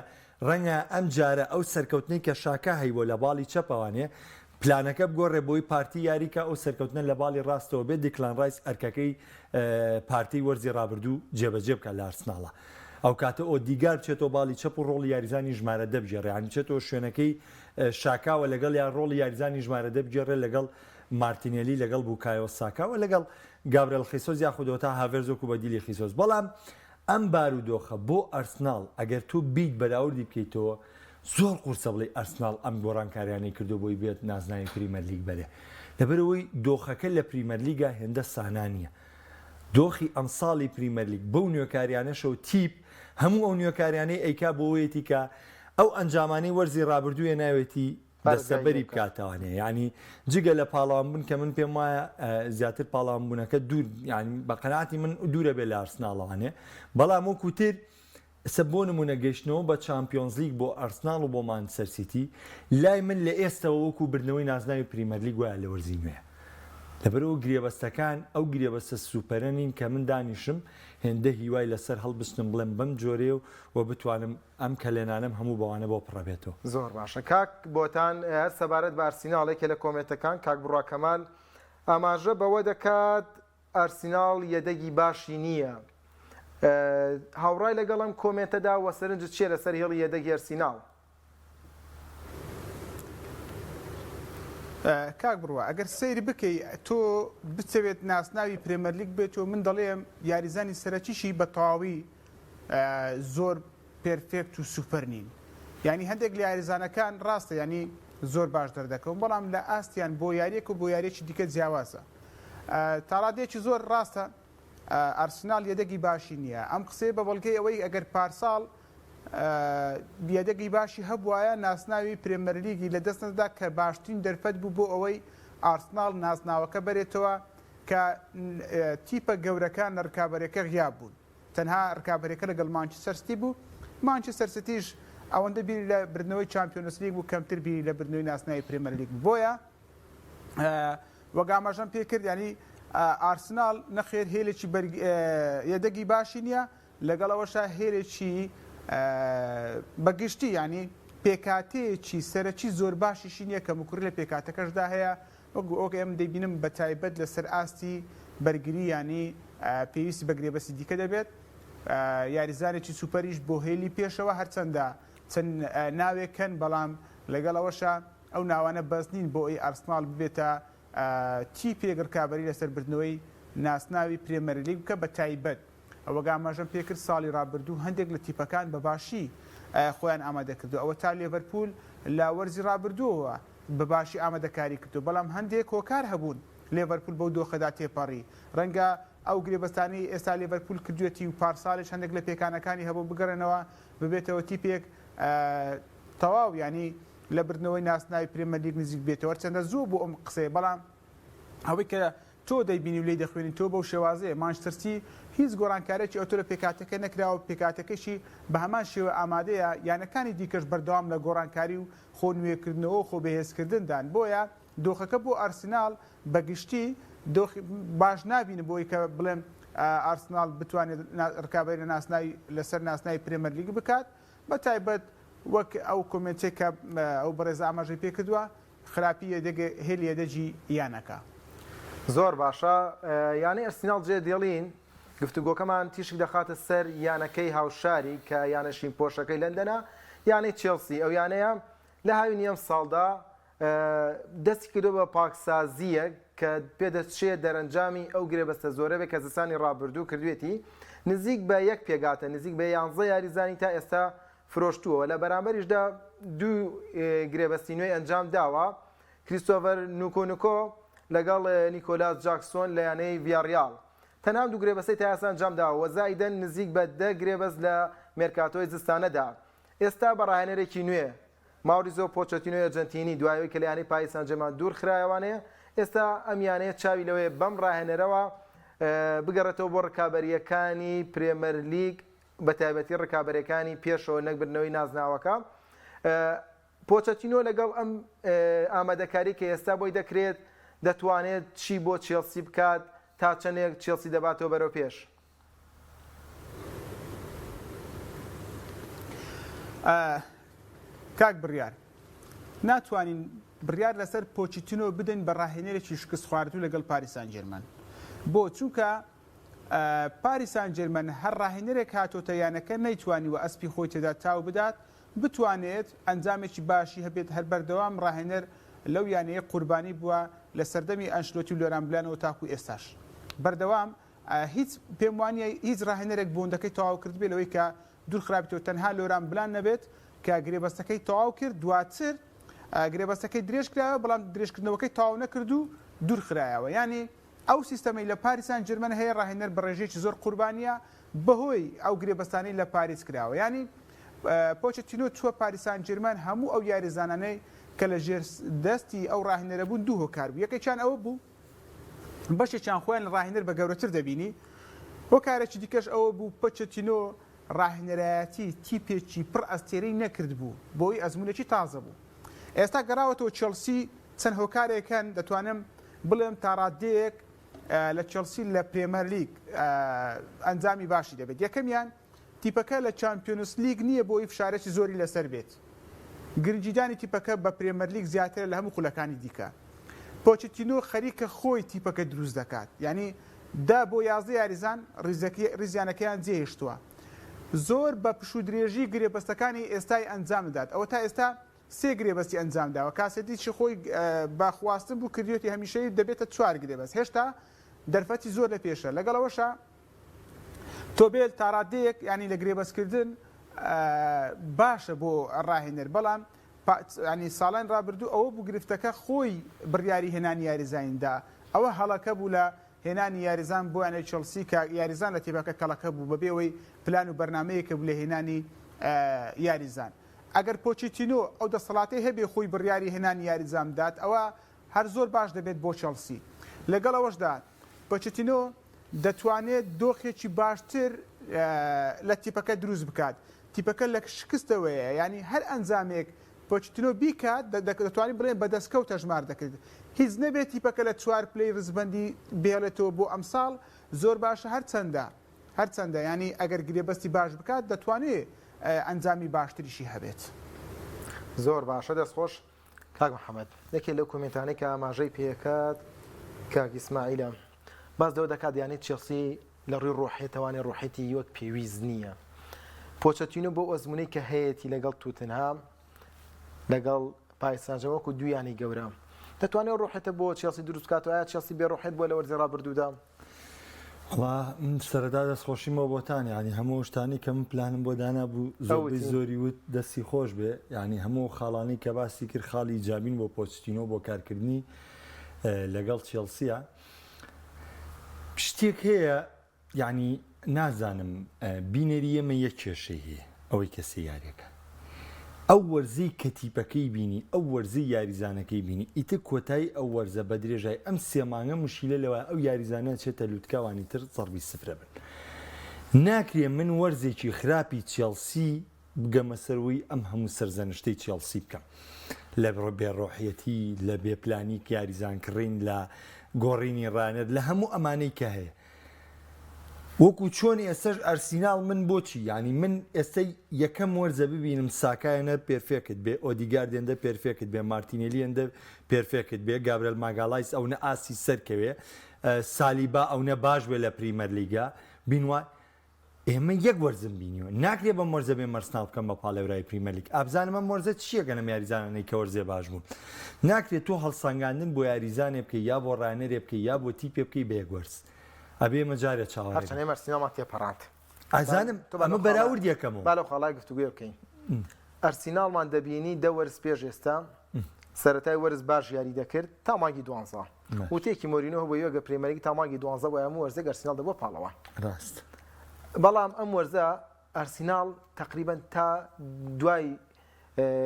ڕەنگە ئەم جارە ئەو سەرکەوتنی کە شاکە هەیبۆ لە باڵی چەپەوانێ پلانەکە بگۆڕێ بۆی پارتی یاریکە ئەو سەرکەوتنە لە باڵی ڕاستەوە بێت دیکلان ڕایس ئەرکەکەی پارتی وەرزی ڕابردوو جێبەجێ بکە لە ئارسناڵە ئەو کاتە ئەو دیگار بچێتەوە باڵی چەپ و ڕۆڵی یاریزانی ژمارە دەبژێڕێ ینی بچێتەوە شوێنەکەی شاکاوە لەگەڵ یان ڕۆڵی یاریزانی ژمارە دەبژێڕێ لەگەڵ مارتینێلی لەگەڵ بووکایۆ ساکاوە لەگەڵ گابرێل خیسۆس یاخودەوە تا هاڤێرز وەکو بەدیلی خیسۆس بەڵام ئەم بارودۆخە بۆ ئەرسناڵ ئەگەر تو بیت بەراوردی بکەیتەوە زۆر قورسە بڵێ ئەرسناڵ ئەم گۆڕانکاریانەی کردو بۆی بێت نازناوی پریمەرلیگ بەرێ لەبەرەوەی دۆخەکە لە پریمەرلیگە هێندە سانانیە دۆخی ئەم ساڵی پریمەرلیگ بەو نوێکاریانەشەوە تیپ هەموو ئەو نوێکاریانەی ئەیکا بۆوەیەتی کە ئەو ئەنجامانەی وەرزی ڕابردوویە ناوێتی دەستەبەری بکاتەوانێ ینی جگە لە پاڵاوان بوون کە من پێم وایە زیاتر پاڵاوان بوونەکە دوور ینی بە قەناعەتی من دوورە بێ لە ئارسناڵەوانێ بەڵام وەکوتر ئێستا بۆ نمونە گەیشتنەوە بە چامپیۆنز لیگ بۆ ئارسناڵ و بۆ مانچستەر سیتی لای من لە ئێستاەوە وەکو بردنەوەی نازناوی پریمەرلیگ وایە لە وەرزی نوێ لەبەرەوە گرێبەستەکان ئەو گرێبەستە سوپەرە نین کە من دانیشم هێندە هیوای لەسەر هەڵبستم بڵێم بەم جۆرێ و بتوانم ئەم کەلێنانم هەموو بەوانە بۆ پڕەبێتەوە زۆر باشە کاک بۆتان هەر سەبارەت بە ئارسیناڵێکە لە کۆمنتەکان کاک بڕواکەمال ئاماژە بەوە دەکات ئارسیناڵ یەدەگی باشی نییە هاوڕای لەگەڵم کۆمنتەدا وە سەرنجت چیە لەسەر هێڵی یەدەگی ئەرسیناڵ کاک بڕوە ئەگەر سەیری بکەی تۆ بچەوێت ناسناوی پرێمەرلیگ بێت و من دەڵێم یاریزانی سەرەکیشی بە تەواوی زۆر پێرفێکت و سوپەر نین ینی هەندێک لە یاریزانەکان ڕاستە ینی زۆر باش دەردەکەون بەڵام لە ئاستیان بۆ یاریەک و بۆ یاریەکی دیکە جیاوازە تاڕادێکی زۆر ڕاستە ئارسنال یەدەگی باشی نییە ئەم قسەی بە بەڵگەی ئەوەی ئەگەر پارساڵ یەدەگی باشی هەبوایە ناسناوی پرێمەرلیگی لە دەستندا کە باشترین دەرفەت بوو بۆ ئەوەی ئارسنال ناسناوەکە بەرێتەوە کە تیپە گەورەکان لە ڕکابەرەکە غیاب بوون تەنها ڕکابەرەکە لەگەڵ مانچستەر سیتی بوو مانچستەر سیتیش ئەوەندە بیری لە بردنەوەی چامپیۆنس لیگ بوو کەمتر بیری لە بردنەوەی ناسناوی پرێمەرلیگ بۆیە وەگامەژەم پێ کرد ینی ئارسنال نەخێر هێلێکی یەدەگی باشی نییە لەگەڵەوەشە هێرێکی بەگشتی ینی پێکاتەیەکی سەرەکی زۆر باشیشی نییە کە مکوڕی لە پێکاتەکەشدا هەیە وەگو ئەوکە ئەم دەبینم بە تایبەت لەسەر ئاستی بەرگری ینی پێویستی بە گرێبەستی دیکە دەبێت یاریزانێکی سوپەریش بۆ هێلی پێشەوە هەرچەندە چەند ناوێکن بەڵام لەگەڵەوەشە ئەو ناوانە بەس نین بۆ ئەی ئارسنال ببێتە چی پێگر کابری لەسەر بردنەوەی ناسناوی پرێمەرلیگ بکە بە تایبەت ئەوەگامەژەم پێکرد ساڵی ڕابردوو هەندێک لە تیپەکان بەباشی خۆیان ئامادە کردو ئەوە تا لێڤەرپول لە وەرزی ڕابردووەوە بەباشی ئامادەکاری کردو بەڵام هەندێک هۆکار هەبوون لیڤەرپول بەو دۆخەدا تێپەڕی ڕەنگە ئەو گرێبەستانی ئێستا لیڤەرپول کردوێتی و پارساڵش هەندێک لە پێکانەکانی هەبوو بگەڕێنەوە ببێتەوە تیپێک تەواو ینی لە بردنەوەی ناسناوی پرێمە لیگ نزیک بێتەوە چەندە زوو بۆ ئەم قسەیە بەڵام ئەوەی کە تۆ دەیبینی و لێی دەخوێنی تۆ بەو شێوازەیە مانچستەر هیچ گۆڕانکارێکی ئەوتۆ لە پێکاتەکە نەکراوە پێکاتەکەشی بە هەمان شێوە ئامادەیە یانەکانی دیکەش بەردەوام لە گۆڕانکاری و خۆ نوێکردنەوە خۆ بەهێزکردندان بۆیە دۆخەکە بۆ ئارسنال بەگشتی باش نبینە بۆی کە بڵێن ئارسنال بتوانێت ڕکابی لە ناسنای لەسەر ناسنای پرێمەر لیگ بکات بە تایبەت وەک ئەو کۆمنتێک کە ئەو بەڕێز ئاماژەی پێ کردووە خراپی هێلی دەجی یانەکە زۆر باشە یانی ئەرسنال جێ دێڵین گفتوگۆکەمان تیشک دەخاتە سەر یانەکەی هاوشاری کە یانەشین پۆشەکەی لەندەنە یانەی چێلسی ئەو یانەیە لە هاوی نیەم ساڵدا دەستی کردو بە پاکسازیە کە پێدەچێت دەرەنجامی ئەو گرێبەستە زۆرە بێ کە زستانی ڕابردوو کردوێتی نزیک بە یەک پێگاتە نزیک بە 11 یاریزانی تا ئێستا فرۆشتووە لە بەرامبەریشدا دوو گرێبەستی نوێی ئەنجام داوە کریستۆفەر نوکۆنوکۆ لەگەڵ نیکۆلاس جاکسۆن لە یانەی ڤیاڕیال تەنها دوو گرێبەستی تا ئێستا ئەنجام داوە وەزایدەن نزیک بە 10 گرێبەست لە مێرکاتۆی زستانەدا ئێستا بەڕاهێنەرێکی نوێ ماوریزۆ پۆچەتینۆی ئەرجەنتینی دوایەوەی کە لە یانەی پاریس سان ژەرمان دوور خرایەوانەیە ئێستا ئەم یانەیە چاوی لەوەیە بەم ڕاهێنەرەوە بگەڕێتەوە بۆ ڕکابەریەکانی پرێمەر لیگ بە تایبەتی ڕکابەریەکانی پێشەوە نەکبردنەوەی نازناوەکە پۆچەتینۆ لەگەڵ ئەم ئامادەکاری کە ئێستا بۆی دەکرێت دەتوانێت چی بۆ چێلسی بکات تا چەندێک چێلسی دەباتەوە بەرەو پێش کاک بڕیار ناتوانین بڕیار لەسەر پۆچیتینۆ بدەین بە ڕاهێنەرێکی شکست خواردوو لەگەڵ پاریس سان ژێرمان بۆ چونکە پاریس سان ژێرمان هەر ڕاهێنەرێک هاتۆتە یانەکە نەیتوانیوە ئەسپی خۆی تێدا تاو بدات بتوانێت ئەنجامێکی باشی هەبێت هەر بەردەوام ڕاهێنەر لەو یانەیە قوربانی بووە لە سەردەمی ئەنشلۆتی و لۆران بلانەوە تاکو ئێستاش بەردەوام هیچ پێم وانیە هیچ ڕاهێنەرێک بۆندەکەی تەواو کرد بێ لەوەی کە دوور خراپیتەوە تەنها لۆران بلان نەبێت کە گرێبەستەکەی تەواو کرد دواتر گرێبەستەکەی درێژ کراوە بەڵام درێژکردنەوەکەی تەواو نەکرد و دوور خرایەوە ینی ئەو سیستەمەی لە پاریس سان ژێرمان هەیە ڕاهێنەر بە ڕێژەیەکی زۆر قوربانیە بەهۆی ئەو گرێبەستانەی لە پاریس کراوە ینی پۆچەتینۆ چووە پاریس سان ژێرمان هەموو ئەو یاریزانانەی کە لە ژێر دەستی ئەو ڕاهێنەرە بوون دوو هۆکار بوو یەکێکیان ئەوە بوو بەشێکیان خۆیان لە ڕاهێنەر بە گەورەتر دەبینی هۆکارێکی دیکەش ئەوە بوو پۆچەتینۆ ڕاهێنەرایەتی تیپێکی پڕ ئەستێرەی نەکرد بوو بۆی ئەزمونێکی تازە بوو ئێستا گەڕاوەتەوە چێلسی چەند هۆکارێکەن دەتوانم بڵێم تا ڕادەیەک لە چێلسی لە پرێمەر لیگ ئەنجامی باشی دەبێت یەکەمیان تیپەکە لە چامپیۆنس لیگ نییە بۆی فشارێکی زۆری لەسەر بێت گرنجیدانی تیپەکە بە پرێمەر لیگ زیاتر لە هەموو خولەکانی دیکە پۆچەتینۆ خەریکە خۆی تیپەکە دروست دەکات ینی دا بۆ 11 یاریزان ریزیانەکەیان جێهێشتووە زۆر بە پشو درێژی گرێبەستەکانی ئێستای ئەنجام دات ئەوە تا ئێستا سێ گرێبەستی ئەنجام داوە کاسێتیی خۆی باخواستن بوو کردوێتی هەمیشەی دەبێتە 4 گرێبەست هێشتا دەرفەتی زۆر لە پێشە لەگەڵەوەشە تۆبێت تا ڕادەیەک ینی لە گرێبەستکردن باشە بۆ ڕاهێنەر بەڵام ینی ساڵان ڕابردوو ئەوە بوو گرفتەکە خۆی بڕیاری هێنانی یاریزانیندا ئەوە هەڵەکە بوو لە هێنانی یاریزان بۆ یانەی چێلسی کە یاریزان لە تیپەکە کەڵەکە بوو بەبێەوەی پلان و بەرنامەیەکە بوو لە هێنانی یاریزان ئەگەر پۆچەتینۆ ئەو دەسەڵاتی هەبێ خۆی بڕیاری هێنانی یاریزان بدات ئەوە هەر زۆر باش دەبێت بۆ چێلسی لەگەڵەوەشدا پۆچەتینۆ دەتوانێت دۆخێکی باشتر لە تیپەکە دروست بکات تیپەکە لە شکستەوەیە ینی هەر ئەنجامێک پۆچەتینۆ بیکات دەتوانین بڵێن بە دەستکەوت هەژمار دەکرد هیچ نەبێت تیپەکە لە 4 پلەی ڕزبەندی بێڵێتەوە بۆ ئەمساڵ زۆر باشە هەرچەندە ینی ئەگەر گرێبەستی باش بکات دەتوانێت ئەنجامی باشتریشی هەبێت زۆر باشە دەستخۆش کاک محەممەد یەکێ لەو کۆمنتانەی کە ئاماژەی پێکات کاک ئیسماعیلە باز دەوە دەکات یانی چێلسی لە ڕووی ڕۆحێتەوانێ ڕۆحێتی وەک پێویست نییە پۆچەتینۆ بۆ ئەزمونەی کە هەیەی لەگەڵ توتنهام لەگەڵ پاریس سان ژێرمان وەکو دوویانی گەورە دەتوانێت ڕۆحێتە بۆ چێلسی دروست بکاتەوە ئایا چێلسی بێ ڕۆحێت بۆ لە وەرزی ڕابردوودا سەرەتا دەستخۆشیمەوە بۆتان ینی هەموو شتانی کە من پلانم بۆ دانا بوو زۆری زۆری وت دەستی خۆش بێ ینی هەموو خاڵانی کە باسی کرد خاڵی جابین بۆ پۆچەتینۆ بۆ کارکردنی لەگەڵ چێلسیە شتێک هەیە یعنی نازانم بینەری ئێمە یەک کێشەی هەیە ئەوەی کە سیارێکە ئەو وەرزەی کەتیپەکەی بینی ئەو وەرزەی یاریزانەکەی بینی ئیتر کۆتایی ئەو وەرزە بە درێژای ئەم سێمانگە مشیلە لەوە ئەو یاریزانە چێتە لوتکاوانی تر سەربی سفرە بن ناکرێ من وەرزێکی خراپی چێلسی بگەمە سەروەی ئەم هەموو سەرزەنشتەی چێلسی بکەم لە بێڕۆحیەتی لە بێپلانی یاریزانکڕین لە گۆڕینی ڕانەت لە هەموو ئەمانەی کە هەیە وەکو چۆنی ئێستش ئەرسیناڵ من بۆچی ینی من ئێستا یەکەم وەرزە ببینم ساکایەنە پێرفێکت بێ ئۆدیگاردێندە پێرفێکت بێ مارتینێلیەندە پێرفێکت بێ گابرێل ماگالایس ئەوە ئاسی سەرکەوێ سالیبا ئەوە باش بێ لە پریمەر لیگا بینوە ئێمە یەک وەرزم بینیوە ناکرێ بە مۆرزە بێ مەرسناڵ بکەم بە پاڵێورای پریمەرلیگ ئابزانمە مۆرزە چیەکەنم یاریزانانەی کە وەرزێ باش بوون ناکرێت تۆ هەڵسەنگاندن بۆ یاریزانێ بکەی یا بۆ ڕانەرێ بکەی یا بۆ تیپێ بکەی بە یەک وەرز ئەبێ مەجارێت هەرچەندێ مەرسیناڵمان تێپەڕاند ئازانم ئەمە بەراورد یەکەمەوە با لەو خاڵای گفتوگوێ بکەین ئەرسیناڵمان دەبینی دە وەرز پێش ئێستا سەرەتای وەرز باش یاری دەکرد تا مانگی 12 وتێکی مۆرینۆ بۆ یۆگە پرێمەرلیگ تا مانگی 12 بۆ هەموو وەرزێک ئەرسیناڵ دەبووە پاڵەوە ڕاست بەڵام ئەم وەرزە ئەرسیناڵ تقریبا تا دوای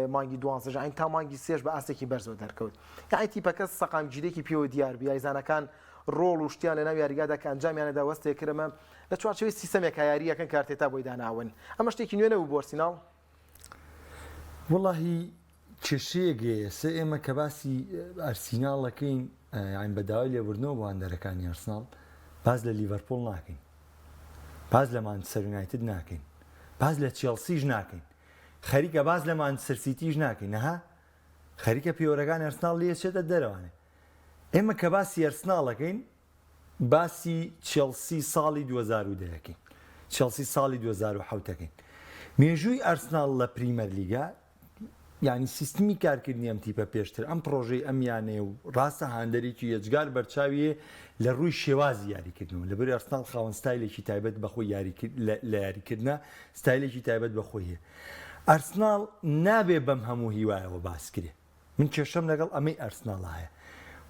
مانگی 12 عین تا مانگی سێش بە ئاستێکی بەرزەوە دەرکەوت یعنی تیپەکە سەقامگیرێکی پێوە دیار بوو یاریزانەکان ڕۆڵ و شتیان لە ناو یاریگادا کە ئەنجامیانەدا وەستێکرمە لە چوارچەوەی سیستەمێک یاریەکەن کارتێتا بۆی داناون ئەمە شتێکی نوێ نەبوو بۆ ئەرسیناڵ وڵاهی کێشەیەکێ سێ ئێمە کە باسی ئەرسیناڵەکەین یان بەداوای لێبوردنەوە بۆ هەندەرەکانی ئەرسناڵ باز لە لیڤەرپۆڵ ناکەین باز لە مانچستەر یونایتد ناکەین باز لە چێلسیش ناکەین خەریکە باز لە مانچستەر سیتیش ناکەین نەها خەریکە پیۆرەکان ئەرسناڵ لێ چێتە دەرەوانێ ئێمە کە باسی ئەرسناڵەکەین باسی چێلسی ساڵی 2010ەکەین چێلسی ساڵی 2010ەکەین مێژووی ئەرسناڵ لە پریمەر لیگا یعنی سیستمی کارکردنی ئەم تیپە پێشتر ئەم پرۆژەی ئەمیانەیە و ڕاستە هاندەرێکی یەجگار بەرچاویە لە ڕووی شێوازی یاریکردنەوە لەبەر ئەرسناڵ خاوەن ستایلێکی تایبەت بەخۆی لە یاریکردنە ستایلێکی تایبەت بەخۆی هەیە ئەرسناڵ نابێ بەم هەموو هیوایەوە باس کرێ من کێشەم لەگەڵ ئەمەی ئەرسناڵ هەیە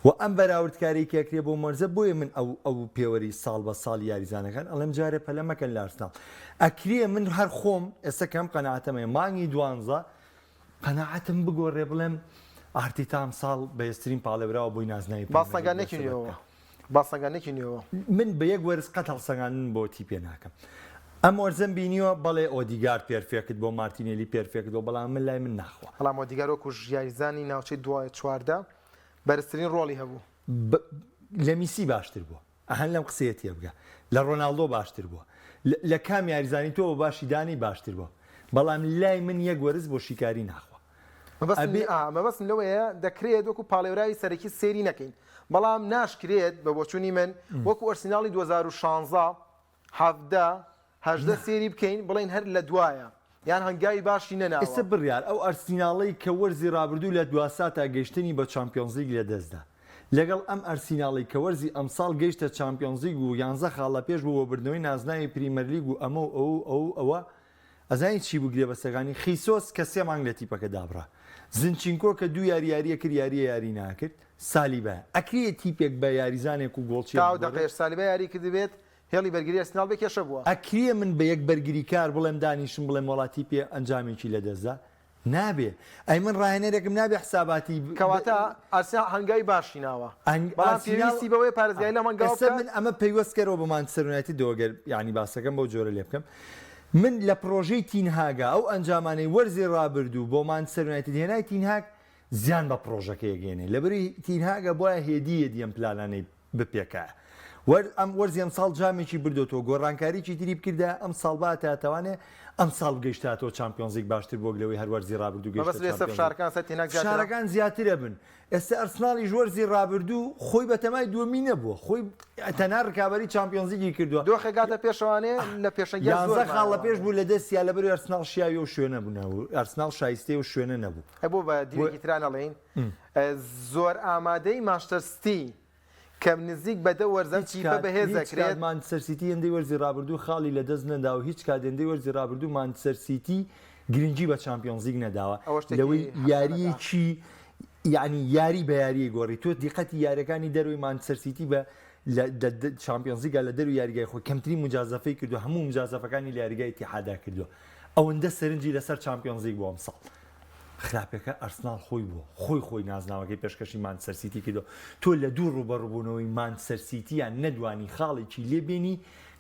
و ئەم بەراوردکاری کێکرێ بۆ مەرزە بۆیە من ئەو پێوەری ساڵ بە ساڵ یاریزانەکان ئەڵێم جارێ پەلە مەکەن لە ئەرسناڵ ئەکرێ من هەر خۆم ئێستا کەم قەناعەتەمە مانگی 12 قەناعەتم بگۆڕێ بڵێم ئارتیتام ساڵ بەهێزترین پاڵێراوە بۆی نازناوی باسەگانێکی نوێەوە من بە یەک وەرز قەت هەڵسەنگاندن بۆ تی پێ ناکەم ئەم وەرزەم بینیوە بەڵێ ئۆدیگار پێرفێکت بۆ مارتینێلی پێرفێکت بۆ بەڵام من لای من ناخوا بەڵام ئۆدیگار وەکو یاریزانی ناوچەی دوای چواردە بەرزترین ڕۆڵی هەبوو لە میسی باشتر بووە ئەهەن لەم قسەیەتیە بگە لە ڕۆناڵدۆ باشتر بووە لە کام یاریزانی تۆ بە باشی دانی باشتر بووە بەڵام لای من یەک وەرز بۆ شیکاری ناخوا مەبەستم لەوەیە دەکرێت وەکو پاڵێورایی سەرەکی سێری نەکەین بەڵام ناشکرێت بە بۆچوونی من وەکو ئەرسیناڵی 2016 هەژدە سێری بکەین بڵین هەر لە دوایە یان هەنگاوی باشی نەناوە ئێستا بڕیار ئەو ئەرسیناڵی کە وەرزی ڕابردوو لە دواسا تا گەیشتنی بە چامپیۆنز لیگ لە دەستدا لەگەڵ ئەم ئەرسیناڵی کە وەرزی ئەمساڵ گەیشتە چامپیۆنز لیگ و 11 خاڵە پێش بوو بۆ بردنەوەی نازناوی پریمەر لیگ و ئەوە ئەزانی چی بگرێ بەسەگانی خیسۆس کە سێ مانگ لە تیپەکە دابڕا زنچینکۆ کە دوو یاریە کرد یاری ناکرد سالیبە ئەکرێت تیپێک بە یاریزانێک و گۆڵچی دەقێش سالیبە یاری کردبێت هێڵی بەرگری ئەرسیناڵ بێ کێشە بووە ئەکرێ من بە یەک بەرگری کار بڵێم دانیشم بڵێم وڵاتی پێ ئەنجامێکی لە دەستدا نابێ ئەی من ڕاهێنەرێکم نابێ حساباتی کەواتە ئەرسیناڵ هەنگاوی باشی ناوە بەڵام پێویستی بەوەی پارێزگای لە مانگاوە من ئەمە پەیوەستکەرەوە بە مانچستەر یونایتد دۆگەر یعنی باسەکەم بەو جۆرە لێ بکەم من لە پرۆژەی تینهاگا ئەو ئەنجامانەی وەرزی ڕابردوو بۆ مانچستەر یونایتد هێنای تینهاگ زیان بە پرۆژەکە یەگەێنێ لەبەری تینهاگە بۆە هێدیە دیەم پلانانەی بپێکە ئەم وەرزی ئەم ساڵ جامێکی بردوەوە گۆڕانکاریی تری بکردا ئەم ساڵ باتەوانێ ئەم ساڵ گەیشتاتەوە چامپیۆنزیک باشتر بۆ گلەوەی هەر وەرزی ڕابردوو شارەکان زیاترە بن ئێستا ئەرسناڵی وەرزی ڕابردوو خۆی بە تەمای دووەمی نەبووە خۆی تەنها ڕکابەری چامپیۆنزیکی کردووە دۆخەگاتە پێشەوانێ لە پێشەنگی خاڵ لە پێش بوو لە دەستیا لەبەر ئەرسناڵ شیاوی و شوێنە بوو ئەرسناڵ شایستێ و شوێنە نەبوو هەبوو بە دیوێکی ترانەڵێن زۆر ئامادەی مانچستەر کەم نزیک بەدە وەرزەم چیپە بەهێزەکرێت مانچستەر سیتی هێندەی وەرزی ڕابردوو خاڵی لە دەست نەدا و هیچ کات هێندەی وەرزی ڕابردوو مانچستەر سیتی گرنگی بە چامپیۆنز لیگ نەداوە لەوەی یعنی یاری بە یاریە گۆڕی تۆ دیقەتی یاریەکانی دەروی مانچستەر سیتی بە چامپیۆنز لیگا لە دەروی یاریگای خۆی کەمترین مجازەفەی کردو هەموو مجازەفەکانی لە یاریگای ئیتیحادا کردووە ئەوەندە سەرنجی لەسەر چامپیۆنز لیگ بۆ ئەم ساڵ خراپەکە ئەرسنال خۆی بووە خۆی نازناوەکەی پێشکەشی مانچستەر سیتی کردو تۆ لە دوو ڕوبەڕووبوونەوەی مانچستەر سیتیان نەدوانی خاڵێکی لێبێنی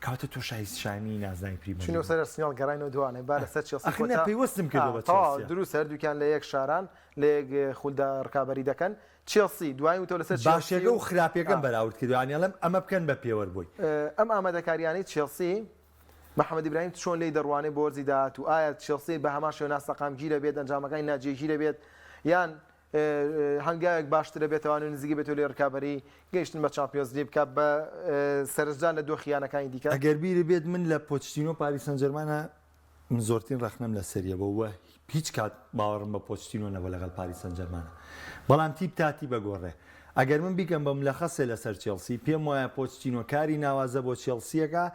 کاتە تۆ شایستشانی نازناوی پریمەر چونی سەر ئەرسنال گەڕاینەوە دوانێ با لەسەر چێلسی ئەخنە پێوەستم کردەوە بە چێلسی دروست هەردووکیان لە یەک شاران لە یەک خولدا ڕکابەری دەکەن چێلسی دوای وتۆ لەسەر باشێکە و خراپەکەم بەراورد کردو یانیڵم ئەمە بکەن بە پێوەربووی ئەم ئامادەکاریانی چێلسی محەممەد ئیبراهیم چۆن لی دەڕوانێ بۆ وەرزی داهات و ئایا چێلسی بە هەمان شێوە ناسەقامگیرە بێت ئەنجامەکانی ناجێگیرە بێت یان هەنگایەک باشترە بێتەوە نزیگە بێتەوە لێ ڕکابەری گەیشتن بە چامپیۆنز لیگ بکات بە سەرنجدان لە دۆ خیانەکانی دیکە ئەگەر بیرە بێت من لە پۆچتینۆ پاریس سەن ژەرمانە زۆرترین ڕەخنەم لە سەریە بەوە هیچ کات باوەڕم بە پۆچتینۆ نەبە لەگەڵ پاریس سەن ژەرمانە بەڵام تیپ تاتی بەگۆڕێ ئەگەر من بیکەم بە ملەخەسێ لەسەر چێلسی پێم وایە پۆچتینۆ کاری ناوازە بۆ چێلسیەکە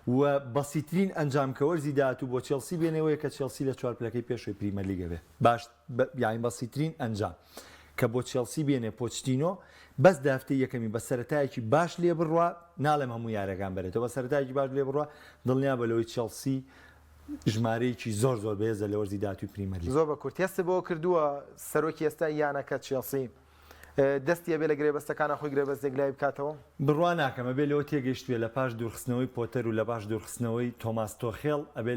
و بەسیترین ئەنجامکەوەرزی داهات و بۆ چێلسی بێنەوەی کە چێلسی لە چوارپلەکەی پێشوەی پریمەر لیگە بێ باش یانی بەسیترین ئەنجام کە بۆ چێلسی بێنێ پۆچتینۆ بەس دافتەی یەکەمی بە سەرەتایەکی باش لێ بڕوا ناڵێم هەموو یارەکان بێتەوە بە سەرەتایەکی باش لێ بڕوا دڵنیا بەلەوەی چێلسی ژمارەیەکی زۆر بەهێزە لە وەرزی داهاتووی پریمەر لیگ زۆر بە کورت هێستا بۆ کردووە سەرۆکی ئێستا یانەکە چێلسی دەستیە بێ لە گرێبەستەکانە خۆی گرێبەستێک لای بکاتەوە بڕوا ناکەمە بێ لەوە تێگەیشتوێ لە پاش دوورخستنەوەی پۆتەر و لە باش دوورخستنەوەی تۆماس تۆخێڵ ئەبێ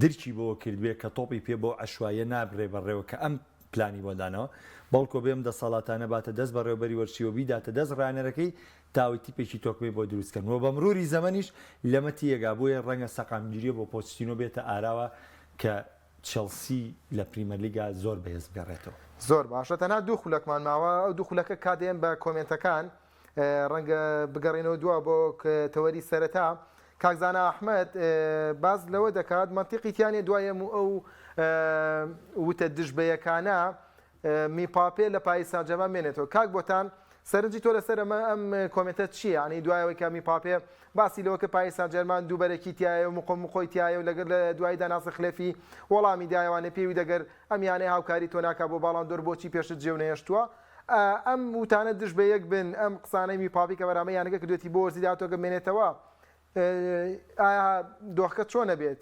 درکی بۆەوە کردوێ کە تۆپی پێ بۆ عەشوایە نابڕێ بەڕێوە کە ئەم پلانی بۆ دانەوە بەڵکۆ بێم دەسەڵاتانە باتە دەست بەڕێوەبەری وەرچیەوە بیداتە دەست ڕانەرەکەی تاوی تیپێکی تۆکبێ بۆ دروستکەن و بە مروری زەمەنیش لەمە تیەگا بۆیە ڕەنگە سەقامگیریە بۆ پۆچتینۆ بێتە ئاراوە کە چێلسی لە پریمەر لیگا زۆر بەهێز بگەڕێتەوە زۆر باشە تەنها دوو خولەکمان ماوە ئەو دوو خولەکە کادێن بە کۆمنتەکان ڕەنگە بگەڕێنەوە دووە بۆ تەوەری سەرەتا کاکزانە ئەحمەد باز لەوە دەکات مەنتیقیتیانێ دوایە ئەو وتە دژبەیەکانە میپاپێ لە پای ساجەمان مێنێتەوە کاک بۆتان سەرنجی تۆ لەسەر ئەم کۆمنتە چییە؟ ینی دوایەوەی کە میپاپێ باسی لەوە کە پای ساجەرمان دووبەرەکی تایە و مخۆی تایە و لەگەر لە دوایدا ناسە خلێفی وەڵامی دایوانە پێوی دەگەر ئەم یانەی هاوکاری تۆ ناکا بۆ باڵان دۆر بۆچی پێشت جێو نەهێشتووە ئەم وتانە دژ بە یەک بن ئەم قسانەی میپاپی کە بەرامە یانەکە کردوێتی بۆ وەرزی داهاتۆ مێنێتەوە ئایا دۆخەکە چۆنە بێت؟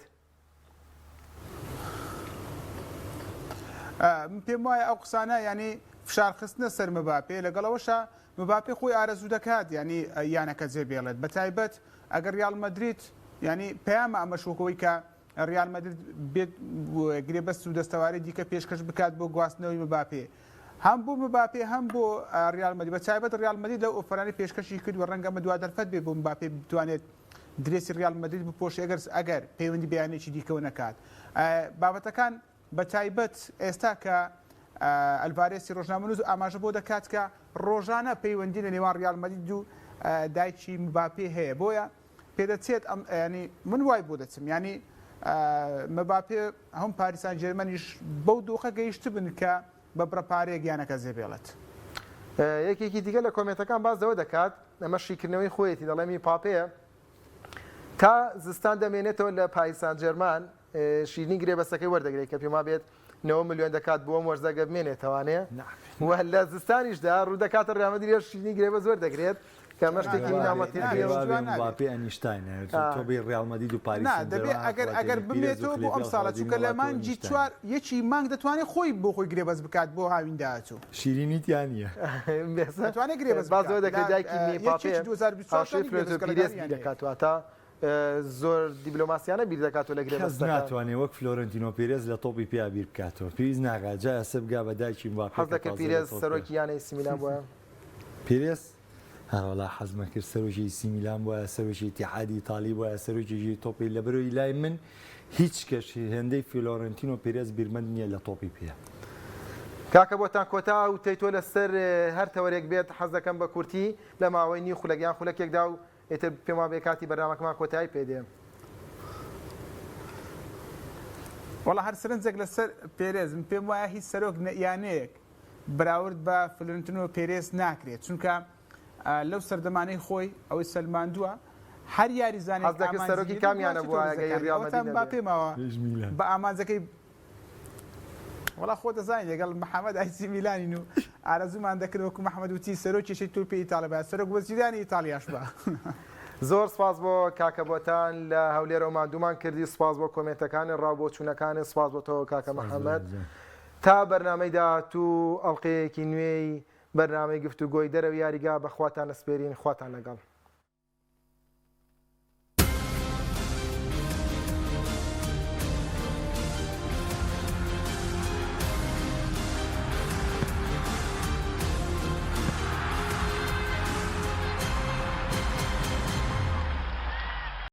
پێم وایە ئەو قسانە ینی فشارخستنە سەر مباپێ لەگەڵەوەشە مباپێ خۆی ئارەزوو دەکات ینی یانەکە جێبێڵێت بەتایبەت ئەگەر ریال مەدریت ینی پەیامە ئەمە شوکەوەی کە ریال مەدریت بێت گرێبەست و دەستەواری دیکە پێشکەش بکات بۆ گواستنەوەی مباپێ هەم بۆ مباپێ هەم بۆ ریال مەدریت بەتایبەت ریال مەدریت لەو ئۆفەرانی پێشکەشی کرد و ڕەنگە مە دوا دەرفەت بێ بۆ مباپێ بتوانێت درێسی ریال مەدریت بپۆشێ ئەگەر پەیوەندی بەیانێکی دیکەوە نەکات بابەتەکان بەتایبەت ئێستا کە ئەلڤارێسی ڕۆژنامەنووس ئاماژە بۆ دەکات کە ڕۆژانە پەیوەندی لە نێوان ریال مەدریت و دایکی مباپێ هەیە بۆیە پێدەچێت ینی من وای بۆ دەچم ینی مباپێ هەم پاریسان جێرمەنیش بەو دۆخە گەیشت بن کە بە بڕەپارەیەک یانەکە زێبێڵێت یەکێکی دیگە لە کۆمنتەکان باز دەوە دەکات ئەمە شیکردنەوەی خۆیەتی دەڵێمی پاپەیە تا زستان دەمێنێتەوە لە پاریسان جێرمان شیرنی گرێبەستەکەی وەردەگرێت کە پێما بێت 9 ملیۆن دەکات بۆ وەرزەگە بمێنێتەوەوانەیە و لە زستانیشدا ڕوو دەکاتە ڕێمە دیێ شیرنی گرێبە زۆر دەگرێت کە مەشتێکی نامەتی ئەنیشتاینە تۆ بێ ڕیال مەدرید و پاریس دەبێت ئەگەر بمێتەوە بۆ ئەم ساڵە چونکە لە مانگی چوار یەکی مانگ دەتوانێت خۆی بۆ خۆی گرێبەست بکات بۆ هاوین داهاتوو شیرینیتیان نییە دەتوانێت گرێبەست باز دەوە دەکرێت دایکی میپاپێ پیرێز دەکاتەوە تا زۆر دیبلۆماسیانە بیر دەکاتەوە لە گرێبەست ناتوانێت وەک فلۆرنتینۆ پێرێز لە تۆپی پێ بیر بکاتەوە پێویست ناکات جا ئەسە بگا بە دایکی مباپێ حەز دەکەم پیرێز سەرۆکی یانەی سی میلان بووە پێرێز هەوڵا حەزمە کرد سەرۆکی سی میلان بووە سەرۆکی ئیتیحادی ئیتالی بووە سەرۆکیژی تۆپی لە بەرەوەی لای من هیچ کەشی هێندەی فلۆرنتینۆ پێرێز بیرمەند نییە لە تۆپی پێ کاکە بۆتان کۆتا و تێیتۆ لەسەر هەر تەوەرێک بێت حەز دەکەم بە کورتی لە ماوەی نی خولەکیان خولەکێکدا و ئێتر پێما بێ کاتی بەرنامەکەمان کۆتایی پێدێم وەڵا هەر سەرنجێک لەسەر پێرێزم پێم وایە هیچ سەرۆک یانەیەک بەراورد بە فلۆرنتینۆ پێرێز ناکرێت چونکە لەو سەردەمانەی خۆی ئەوەی سەلماندووە هەر یاریزانێک سەرۆکی کامیانە بووە پێماوە بە ئامانجەکەی وڵا خۆ دەزانین لەگەڵ محەممەد ئایسی میلانین و ئارەزومان دەکرد وەکو محەممەد وتی سەرۆکیشی توپی ئیتالیا سەرۆک وەزیرانی ئیتالیاش بە. زۆر سپاس بۆ کاکە بۆتان لە هەولێرەوە دوومان کردی سپاس بۆ کۆمنتەکانی ڕاوبۆچوونەکانی سپاس بۆ تۆ کاکە محەممەد تا بەرنامەیدا تو ئەڵلقەیەکی نوێی بەرنامەی گفتوگۆی دەرەوە یاریگا بەخواتان ئەسپێرین خواتان لەگەڵ.